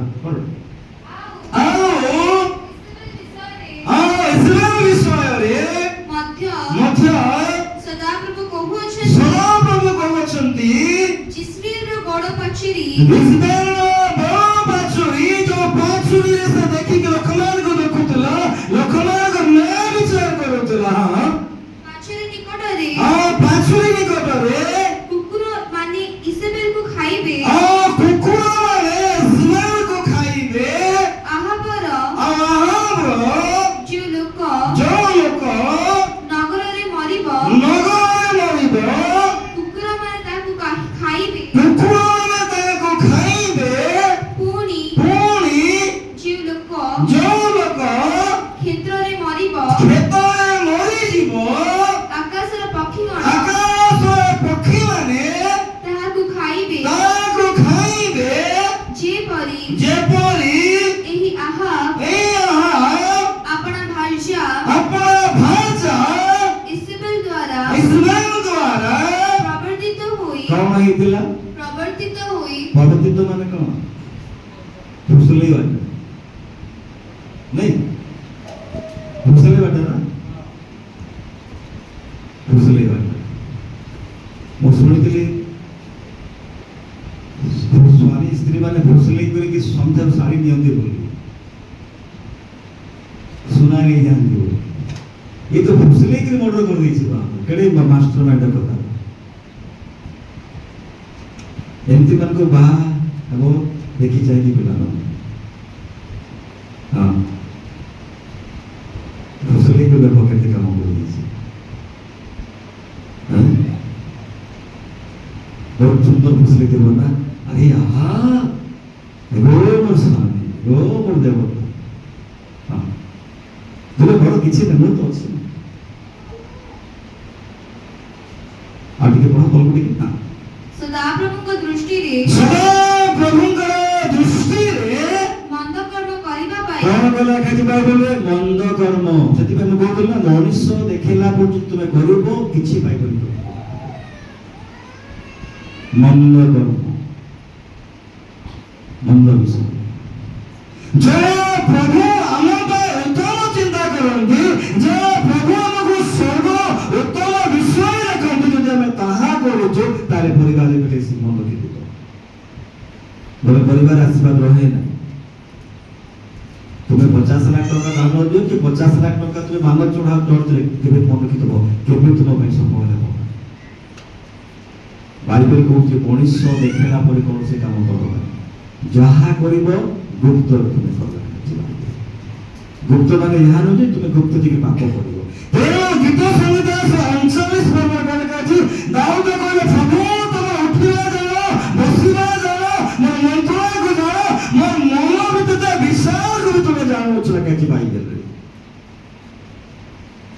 ଆଉ ଇସ୍ରାଏଲ ବିଷୟରେ ମଧ୍ୟ ସଦାପ୍ରଭୁ କହୁଅଛନ୍ତି, ସଦାପ୍ରଭୁ କହୁଅଛନ୍ତି, ଇସ୍ରାଏଲର ବଡ଼ ପାଚେରୀ ଇସ୍ରାଏଲର ବଡ଼ ପାଚେରୀ, ଯୋଉ ପାଚେରୀରେ ସେ ଦେଖିକି ଲୋକମାନଙ୍କୁ ଦେଖୁଥିଲା, ଲୋକମାନଙ୍କ ନ୍ୟାୟ ବିଚାର କରୁଥିଲା। ପାଚେରୀ ନିକଟରେ ପାଚେରୀ ନିକଟରେ କୁକୁର ମାନେ ଇସବେଲକୁ ଖାଇବେ। କୁକୁରମାନେ ଇସ୍ରାଏଲକୁ ଖାଇବେ। ଆହାବର ଯେଉଁ ଲୋକ ନଗରରେ ମରିବ, କୁକୁରମାନେ ତାକୁ ଖାଇବେ। ପୁଣି ଯେଉଁ ଲୋକ କ୍ଷେତ୍ରରେ ମରିବ, ଆକାଶର ପକ୍ଷୀଗଣ ତାହାକୁ ଖାଇବେ। ଯେପରି ଏହି ଆହାବ ଆପଣା ଭାର୍ଯ୍ୟା ଇସବେଲ ଦ୍ୱାରା ପ୍ରବର୍ତ୍ତିତ ହୋଇ ପ୍ରବର୍ତ୍ତିତ ମାନେ କଣ? ଫୁସଲେଇବା ନାଇଁ, ଫୁସଲେଇବାଟା ନା, ଫୁସଲେଇବାଟା। ମୁଁ ଶୁଣିଥିଲି ସ୍ୱାମୀ ସ୍ତ୍ରୀ ମାନେ ଫୁସଲେଇ କରିକି ସନ୍ଧ୍ୟାକୁ ଶାଢ଼ୀ ନିଅନ୍ତି ବୋଲି, ସୁନା ନେଇଯାଆନ୍ତି ବୋଲି। ଏ ତ ଫୁସଲେଇକିରି ମର୍ଡର କରିଦେଇଛି। କେଡ଼େ ମାଷ୍ଟର ମାଇଣ୍ଡ କଥା। ଏମିତି ମାନଙ୍କୁ ବାହା ହେବ ଦେଖି ଚାହିଁକି ପିଲାମାନେ। ହଁ, ଫୁସଲେଇକି ଦେଖ କେତେ କାମ କରିଦେଇଛି। ବହୁତ ସୁନ୍ଦର ଫୁସଲେଇ ଥିବ ନା। ଆରେ ଆହା, ମୋର ସ୍ୱାମୀ, ମୋର ଦେବତା। ହଁ, ତୁମେ ବଡ଼ କିଛି ନାହିଁ, ମୁଁ ତ ଅଛି। ଆଉ ଟିକେ ପଢ଼, ତଳକୁ ଟିକେ। ହଁ, ସଦାପ୍ରଭୁଙ୍କ ଦୃଷ୍ଟିରେ ମନ୍ଦ କର୍ମ କରିବା ପାଇଁ କଣ କଲା ଖାଯିବା ବୋଲେ ମନ୍ଦ କର୍ମ। ସେଥିପାଇଁ ମୁଁ କହୁଥିଲି ନା, ମଣିଷ ଦେଖିଲା ପର୍ଯ୍ୟନ୍ତ ତୁମେ କରିବ, କିଛି ପାଇପାରିବ। ମନ୍ଦ କର୍ମ, ମନ୍ଦ ବିଷୟ। ଯେ ପ୍ରଭୁ ଆମ ପାଇଁ ଉତ୍ତମ ଚିନ୍ତା କରନ୍ତି, ଯେ ପ୍ରଭୁ ଆମକୁ ସର୍ବ ଉତ୍ତମ ବିଷୟ ଦେଖନ୍ତି, ଯଦି ଆମେ ତାହା କରୁଛୁ ତାହେଲେ ପରିବାରରେ ବେଶୀ ମନ ରଖିଥିବ। ବୋଲେ ପରିବାର ଆଶୀର୍ବାଦ ରହେ ନାହିଁ। ତୁମେ 50 ଲାখ ଟଙ୍କା ଦାନ ଦିଅ କି 50 ଲାখ ଟଙ୍କା ତୁମେ ମାନ ଚଢ଼ାଅ ଚର୍ଚ୍ଚରେ, କେବେ ମନେ ରଖିଥିବ କେବେ ତୁମ ପାଇଁ ସମ୍ଭବ ହେବ। ବାଇବେଲ କହୁଛି ମଣିଷ ଦେଖିଲା ପରେ କୌଣସି କାମ କର ନାହିଁ, ଯାହା କରିବ ଗୁପ୍ତ ତୁମେ କର। ଗୁପ୍ତ ମାନେ ଏହା ନୁହେଁ ଯେ ତୁମେ ଗୁପ୍ତ ଟିକେ ପାପ କରିବ। ଗୀତ ସଂହିତା 39 ପର୍ବର ଲେଖାଅଛି, ଦାଉଦ କହିଲେ, ପ୍ରଭୁ ତମେ ଉଠିବା ଜାଣ, ବସିବା ଜାଣ, ମୋ ମନ୍ତ୍ରଣାକୁ ଜାଣ, ମୋ ମନ ଭିତରେ ବିଶାଳ କରି ତୁମେ ଜାଣୁଛ। ଲେଖାଅଛି ବାଇବେଲରେ।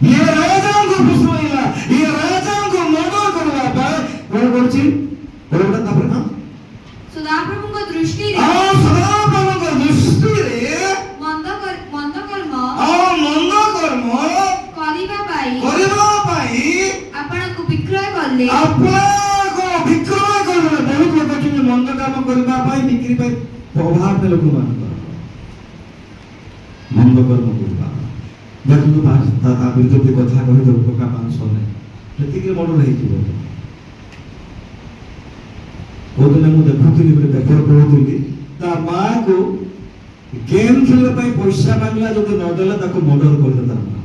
ଇଏ ରାଜାଙ୍କୁ ଫୁସଲେଇଲା, ଇଏ ରାଜାଙ୍କୁ ମର୍ଡର କରିବା ପାଇଁ କଣ କରୁଛି? ତାପରେ ହଁ, ସଦାପ୍ରଭୁଙ୍କ ଦୃଷ୍ଟିରେ ମନ୍ଦ କର୍ମ କରିବା ପାଇଁ ଆପଣଙ୍କୁ ଆପଣଙ୍କୁ ବିକ୍ରୟ କଲେ। ଆପଣଙ୍କୁ ବିକ୍ରୟ କରିବେ। ବହୁତ ଆମେ ଲୋକମାନଙ୍କର ମନ୍ଦ କର୍ମ କରିବା ଦେଖନ୍ତୁ ତା ବିରୁଦ୍ଧରେ କଥା କହିଦେବୁ ଟଙ୍କା 500 ନାହିଁ ସେତିକି ମର୍ଡର ହେଇଯିବ। କୋଉଦିନ ମୁଁ ଦେଖୁଥିଲି ଗୋଟେ ପେପର ପଢୁଥିଲି ତା ମାଆକୁ ଗେମ୍ ଖେଳିବା ପାଇଁ ପଇସା ମାଗିଲା ଯଦି ନଦେଲା ତାକୁ ମର୍ଡର କରିଦେଲା ତା ମା।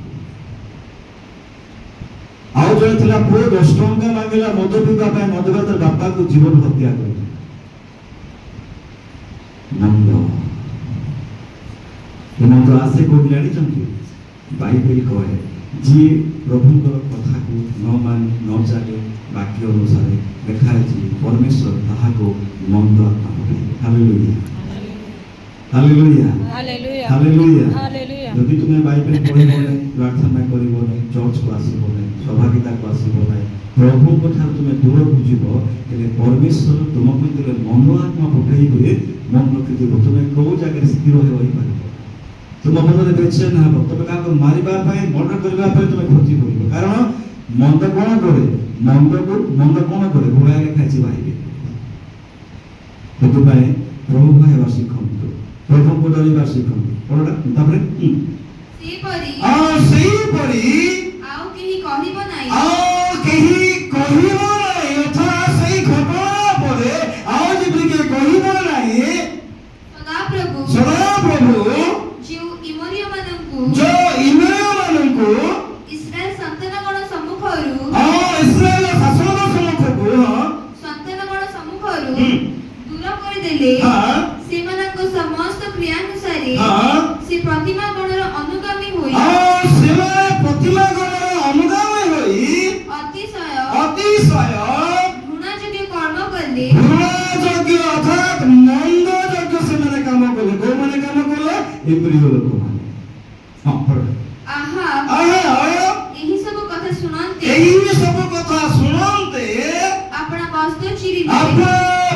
ଆଉ ଜଣେ ଥିଲା ପୁଅ 10 ଟଙ୍କା ମାଗିଲା ମଦ ପିଇବା ପାଇଁ ମଦ ତା ବାପାକୁ ଜୀବନ ହତ୍ୟା କରିଦେଲା। ମନ୍ଦ ଏ ମନ୍ତ୍ର ଆସେ କୋଉଠି ଜାଣିଛନ୍ତି? ବାଇବେଲ କହେ ଯିଏ ପ୍ରଭୁଙ୍କର କଥାକୁ ନ ମାନି ନ ଚାଲେ ବାକ୍ୟ ଅନୁସାରେ ଲେଖା ହେଇଛି ପରମେଶ୍ୱର ତାହାକୁ ମନ୍ଦ ଆତ୍ମା ପଠାଇବେ। Hallelujah hallelujah hallelujah hallelujah. Hallelujah. ଯଦି ତୁମେ ବାଇବେଲ ପଢିବ ନାହିଁ, ପ୍ରାର୍ଥନା କରିବ ନାହିଁ, ଚର୍ଚ୍ଚକୁ ଆସିବ ନାହିଁ, ସଭାଗୀତାକୁ ଆସିବ ନାହିଁ, ପ୍ରଭୁଙ୍କ ଠାରୁ ତୁମେ ଦୂରକୁ ଯିବ, ହେଲେ ପରମେଶ୍ୱର ତୁମ ଭିତରେ ମନ୍ଦ ଆତ୍ମା ପଠାଇବେ। ମନ ରଖିଥିବ ତୁମେ କୋଉ ଜାଗାରେ ସ୍ଥିର ରହିପାରିବ। ତୁମ ମନରେ ବେଚେନ ହେବ, ତୁମେ କାହାକୁ ମାରିବା ପାଇଁ ମର୍ଡର କରିବା ପାଇଁ ତୁମେ ଖୋଜି କରିବ। କାରଣ ମନ୍ଦ କଣ କରେ? ମନ୍ଦ କଣ କରେ? ଘୋଡ଼ାଏ ଲେଖାଇଛି ବାଇବେଲ। ସେଥିପାଇଁ ପ୍ରଭୁ ହେବା ଶିଖନ୍ତୁ, ପ୍ରଭୁଙ୍କୁ ଡରିବା ଶିଖନ୍ତୁ। ପଢଟା ତାପରେ ସେପରି ସେଇପରି ଆଉ କେହି କହିବ ନାହିଁ ଅର୍ଥାତ ସେଇ ଘଟଣା ପରେ ଆଉ ଯେମିତି କହିବ ନାହିଁ ସଦାପ୍ରଭୁ ସଦାପ୍ରଭୁ ଯେଉଁ ଇମରିୟମାନଙ୍କୁ ଇସ୍ରାଏଲମାନଙ୍କୁ ଇସ୍ରାଏଲ ସନ୍ତାନଗଣ ସମ୍ମୁଖରୁ ଇସ୍ରାଏଲ ଶାସନ ସମ୍ମୁଖକୁ ସନ୍ତାନଗଣ ସମ୍ମୁଖରୁ ହୁଁ। ଦୂର କରିଦେଲେ ହଁ। ସେମାନଙ୍କ ସମସ୍ତ କ୍ରିୟାନୁସାରେ ହଁ। ସେ ପ୍ରତିମା ଗଣର ଅନୁଗାମୀ ହୋଇ ସେମାନେ ପ୍ରତିମା ଗଣର ଅନୁଗାମୀ ହୋଇ ଅତିଶୟ ଘୃଣାଯୋଗ୍ୟ କର୍ମ କଲେ ଘୃଣାଯୋଗ୍ୟ ଅର୍ଥାତ ମନ୍ଦ ଯୋଗ୍ୟ ସେମାନେ କାମ କଲେ। କୋଉମାନେ କାମ କଲେ? ଇବ୍ରିୟ ଲୋକମାନେ। ଆହା ଏହି ସବୁ କଥା ଶୁଣନ୍ତେ ଆପଣା ବସ୍ତ୍ର ଚିରିଲେ ଆପଣ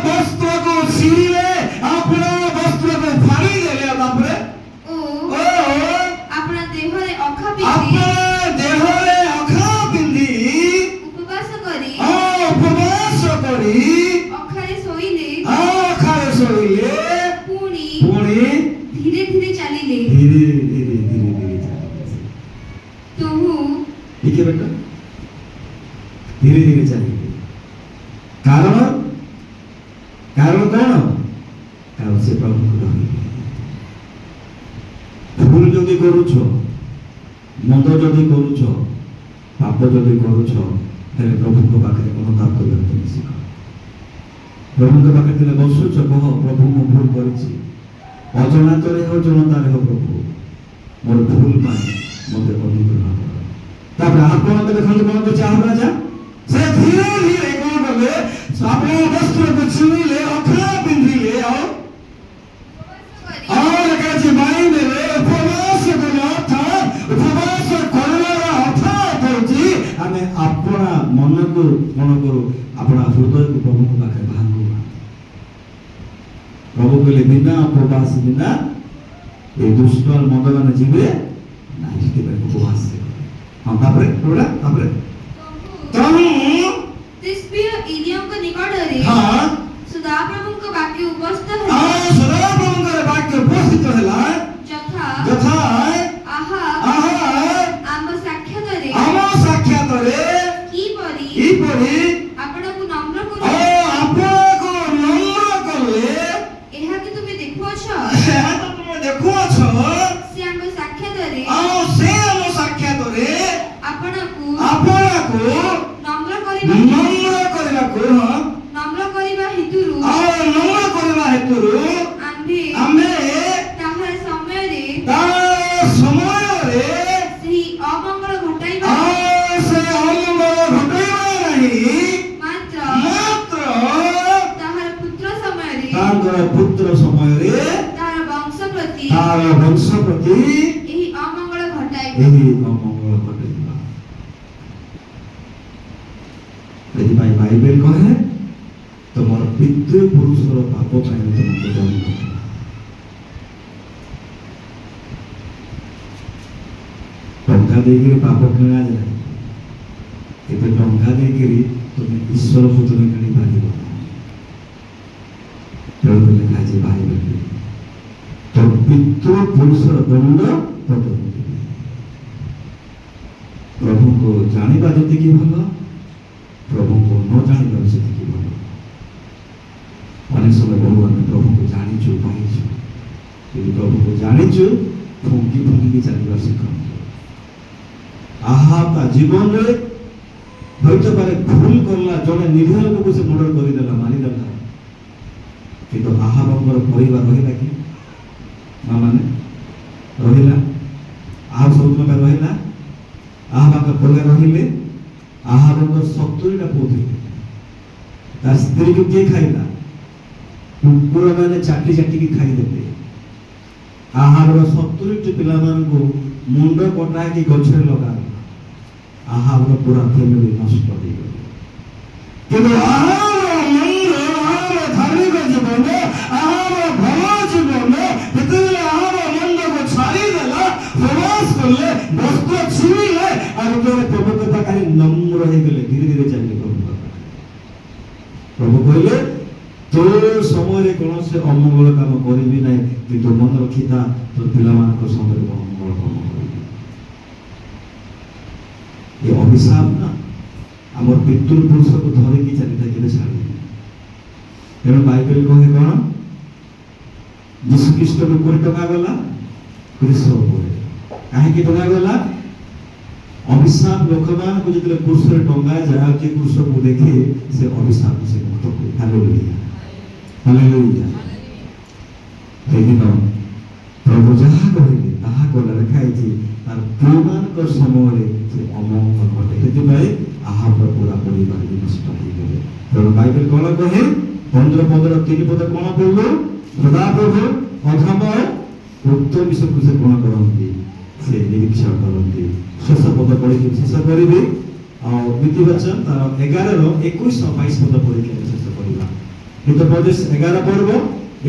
ବସ୍ତ୍ରକୁ ଛିଡ଼ିଲେ, ଆପଣ ବସ୍ତ୍ରକୁ ଫାଡ଼ି ଦେଲେ, ତାପରେ ଓ ଆପଣା ଦେହରେ ଅଖା ଆପଣ ଦେହରେ ଅଖା ପିନ୍ଧି ଉପବାସ କରି ଅଖାରେ ଶୋଇଲେ ପୁଣି ଧୀରେ ଧୀରେ ଚାଲିଲେ। ଧୀରେ ଧୀରେ ତୁହୁ ठीक है बेटा, धीरे धीरे चलिए। कारण कौन? कारण से प्रभु को डरिए। भूल जदि करुछ, मंद जदि करुछ, पाप जदि करुछ, तेरे प्रभु को पाखे अनुताप करबा तुम शिख। प्रभु को पाखे तेरे बसुछ कह प्रभु मु भूल करिछि, अजनातरे हो जनतारे हो प्रभु मोर भूल पाए मते अनुग्रह कर। तापर आपण के देखंतु कोन तो चाह राजा से धीरे धीरे कोन कले अपने वस्त्र को छुईले, अखरा पिंधिले और कहछि बाइबेले उपवास करवार अर्थ होछि आमे अपना मन को कोन करू, अपना हृदय को प्रभु को पाखे भांगू। प्रभु कहले बिना उपवास बिना ए दुष्ट मद माने जीवे नाही के उपवास। तापरे तिस्बिय इलियंक निकटरे सदाप्रभुଙ୍କ ବାକ୍ୟ ଉପସ୍ଥିତ ହେଲା ଯଥା ଆହା ଆମ ସାକ୍ଷାତରେ କିପରି ଆପଣଙ୍କୁ ନମ୍ର କଲେ ଏହା କି ତୁମେ ଦେଖୁଅଛ ସେ ଆମ ସାକ୍ଷାତରେ ଆପଣଙ୍କୁ ନମ୍ର କରିବା ହେତୁରୁ ଆମ୍ଭେ ତାହାର ସମୟରେ ସେହି ଅମଙ୍ଗଳ ଘଟାଇବା ମାତ୍ର ତାହାର ପୁତ୍ର ସମୟରେ ତାହାର ବଂଶ ପ୍ରତି ଏହି ଅମଙ୍ଗଳ ଘଟାଇବା। ସେଥିପାଇଁ ବାଇବେଲ କହେ ତୁମର ପିତୃ ପୁରୁଷର ପାପ ପାଇଁ ତୁମକୁ ଦଣ୍ଡ। ଟଙ୍କା ଦେଇକରି ପାପ କିଣାଯାଏ, କିନ୍ତୁ ଟଙ୍କା ଦେଇକରି ତୁମେ ଈଶ୍ୱରକୁ ତୁମେ କିଣି ପାରିବ। ତେଣୁ ଲେଖା ଅଛି ବାଇବେଲରେ ପିତୃପୁରୁଷର ଦଣ୍ଡ ତତେ ମିଳିବ। ପ୍ରଭୁଙ୍କୁ ଜାଣିବା ଯେତିକି ଭଲ, ପ୍ରଭୁଙ୍କୁ ନ ଜାଣିବା ସେତିକି ଭଲ। ଅନେକ ସମୟ ବହୁ ଆମେ ପ୍ରଭୁଙ୍କୁ ଜାଣିଛୁ ପାଇଛୁ, କିନ୍ତୁ ପ୍ରଭୁଙ୍କୁ ଜାଣିଛୁ ଫୁଙ୍କି ଫୁଙ୍କିକି ଚାଲିବା ଶିଖନ୍ତୁ। ଆହାବ ତା ଜୀବନରେ হয়তো পারে ভুল করলা, জনে নিরীহ লোককে সে মর্ডর করিদেলা, মারিদেলা, কিন্তু আহাবଙ୍କର ପରିବାର ରହିଲା କି? ମା ମାନେ ରହିଲା? ଆହାବ ସବୁଦିନ ପାଇଁ ରହିଲା? ଆହାବଙ୍କ ପରିବାର ରହିଲେ? ଆହାବଙ୍କ 70ଟା ପୁଅ ଥିଲେ, ତା ସ୍ତ୍ରୀକୁ କିଏ ଖାଇଲା? କୁକୁର ମାନେ ଚାଟି ଚାଟିକି ଖାଇଦେଲେ। ଆହାବର 70ଟି ପିଲାମାନଙ୍କୁ ମୁଣ୍ଡ କଟା ହେଇକି ଗଛରେ ଲଗାଗଲା। ଆହାବର ପୁରା ଫ୍ୟାମିଲି ନଷ୍ଟ ହେଇଗଲେ। କିନ୍ତୁ ଆହାବର ମନ୍ଦ, ଆହାବର ଧାର୍ମିକ ଜୀବନ, ଆହାବର ଭଲ ଜୀବନ, ଯେତେବେଳେ ଆହାବ ମନ୍ଦକୁ ଛାଡ଼ିଦେଲା, ପ୍ରବାସ କଲେ, ବସ୍ତ୍ର ଛୁଇଁଲେ, ଆଉ ଯେତେବେଳେ ପ୍ରଭୁ କଥା ଖାଲି ନମ୍ର ହେଇଗଲେ, ଧୀରେ ଧୀରେ ଚାଲିଲେ ପ୍ରଭୁ କଥା। ପ୍ରଭୁ କହିଲେ ତୋ ସମୟରେ କୌଣସି ଅମଙ୍ଗଳ କାମ କରିବି ନାହିଁ, କିନ୍ତୁ ମନେ ରଖିଥା ତୋ ପିଲାମାନଙ୍କ ସମୟରେ ଅମଙ୍ଗଳ କାମ କରିବି। ଏ ଅଭିଶାପ ନା ଆମର ପିତୃପୁରୁଷକୁ ଧରିକି ଚାଲିଥାଏ, କେବେ ଛାଡ଼ିବି। ତେଣୁ ବାଇବେଲ କହେ କ'ଣ? ଯୀଶୁ ଖ୍ରୀଷ୍ଟକୁ କୋଉଠି ଟଙ୍ଗାଗଲା? କ୍ରୁଶ ଉପରେ। କାହିଁକି ଟଙ୍ଗାଗଲା? ଅଭିଶାପ ଲୋକମାନଙ୍କୁ ଯେତେବେଳେ କ୍ରୁଶରେ ଟଙ୍ଗାଯାଏ, ଆଉ ଯିଏ କ୍ରୁଶକୁ ଦେଖେ ସେ ଅଭିଶାପ ସେ ମୁକ୍ତ ହୁଏ। Hallelujah, hallelujah. ସେଦିନ ପ୍ରଭୁ ଯାହା କହିଲେ ତାହା କଲା, ଲେଖା ହେଇଛି ତାର ପୁଅମାନଙ୍କ ସମୟରେ ସେ ଅମଙ୍ଗଳ ଘଟେ। ସେଥିପାଇଁ ଆହାବର ପୁରା ପରିବାର ବି ନଷ୍ଟ ହେଇଗଲେ। ତେଣୁ ବାଇବେଲ କ'ଣ କହେ? 15 3 ପଦ କ'ଣ ପଢ଼ିଲୁ? ସଦାପ୍ରଭୁ ଅଧମ ଉତ୍ତମ ବିଷୟକୁ ସେ କ'ଣ କରନ୍ତି? ସେ ନିରୀକ୍ଷଣ କରନ୍ତି। ଶେଷ ପଦ ପଢ଼ିକି ଶେଷ କରିବି। ଆଉ ନୀତିବଚନ ତାର 11ର 21 ଆଉ 22 ପଦ ପଢ଼ିକି ଆମେ ଶେଷ କରିବା। ହିତୋପଦେଶ 11 ପର୍ବ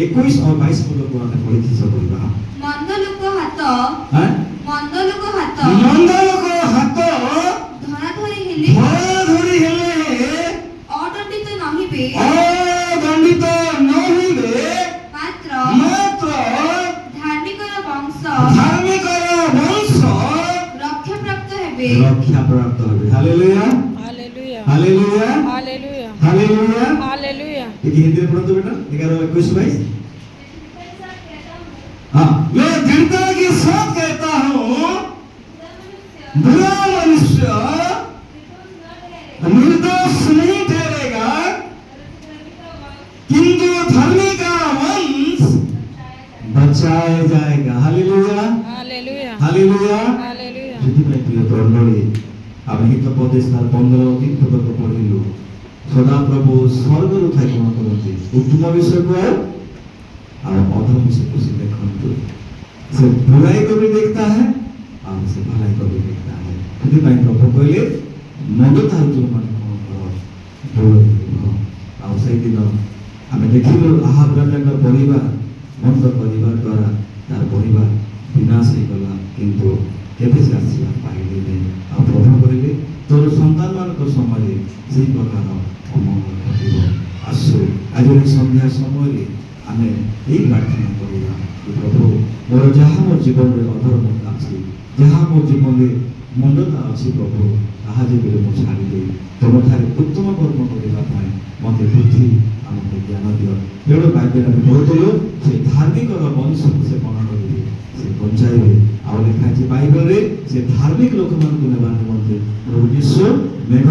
21 ଆଉ 22 ପଦକୁ ଆମେ ପଢ଼ି ଶେଷ କରିବା। ମନ୍ଦ ଲୋକ ହାତ ମନ୍ଦ ଲୋକ ହାତ ଧରାଧରି ହେଲେ ଅଦଣ୍ଡିତ ନହିବେ, ମାତ୍ର ଧାର୍ମିକର ବଂଶ ରକ୍ଷାପ୍ରାପ୍ତ ହେବେ। Hallelujah, hallelujah hallelujah, hallelujah hallelujah. Hallelujah. ଟିକେ ହିନ୍ଦୀରେ ପଢ଼ନ୍ତୁ ବେଟା। 11 21 22। हाँ, मैं दृढ़ता के साथ कहता हूँ, बुरा मनुष्य निर्दोष नहीं ठहरेगा, किंतु धर्मी का वंश बचाया जाएगा। Hallelujah, hallelujah hallelujah. हालेलुया। ସେଥିପାଇଁ ପ୍ରିୟ ମଣ୍ଡଳୀ, ଆମେ ହିତୋପଦେଶ ତାର 15 ପଦକୁ ପଢ଼ିଲୁ। ସଦାପ୍ରଭୁ ସ୍ୱର୍ଗରୁ ଥାଇ କ'ଣ କରନ୍ତି? ଉତ୍ତମ ବିଷୟକୁ ଆଉ ଅଧମ ବିଷୟକୁ ସେ ଦେଖନ୍ତୁ। ସେ बुराई को भी देखता है और से भलाई को भी देखता है। ସେଥିପାଇଁ ପ୍ରଭୁ କହିଲେ ମନ୍ଦ ଥାଉଛୁ ମାନେ କ'ଣ କର? ଦୂରେଇ ରୁହ। ଆଉ ସେଇଦିନ ଆମେ ଦେଖିଲୁ ଆହାବ ରାଜାଙ୍କ ପରିବାର ମନ୍ଦ କରିବା ଦ୍ୱାରା ତାର ପରିବାର ବିନାଶ ହେଇଗଲା, କିନ୍ତୁ କେବେ ସେ ଆସିବା ପାଇଲେ ନାହିଁ। ଆଉ ପ୍ରଭୁ କହିଲେ ତୋର ସନ୍ତାନମାନଙ୍କ ସମୟରେ ସେହି ପ୍ରକାର ଅମଙ୍ଗଳ ଘଟିବ। ଆସୁ ଆଜି ଏହି ସନ୍ଧ୍ୟା ସମୟରେ ଆମେ ଏହି ପ୍ରାର୍ଥନା କରିବା କି ପ୍ରଭୁ ମୋର ଯାହା ମୋ ଜୀବନରେ ଅଧର୍ମତା ଅଛି, ଯାହା ମୋ ଜୀବନରେ ମନ୍ଦତା ଅଛି, ପ୍ରଭୁ ତାହା ଯେବେ ମୁଁ ଛାଡ଼ିଦେଇ ତୁମଠାରେ ଉତ୍ତମ କର୍ମ କରିବା ପାଇଁ ମୋତେ ବୁଦ୍ଧି ଆଉ ମୋତେ ଜ୍ଞାନ ଦିଅ। ତେଣୁ ବାଇବେଲରେ ପଢ଼ୁଥିଲୁ ସେ ଧାର୍ମିକର ବଂଶକୁ ସେ କ'ଣ କରିବେ? ସେ ବଞ୍ଚାଇବେ। ଆଉ ଲେଖା ଅଛି ବାଇବେଲରେ ସେ ଧାର୍ମିକ ଲୋକମାନଙ୍କୁ ନେବା ନିମନ୍ତେ ପ୍ରଭୁ ଯୀଶୁ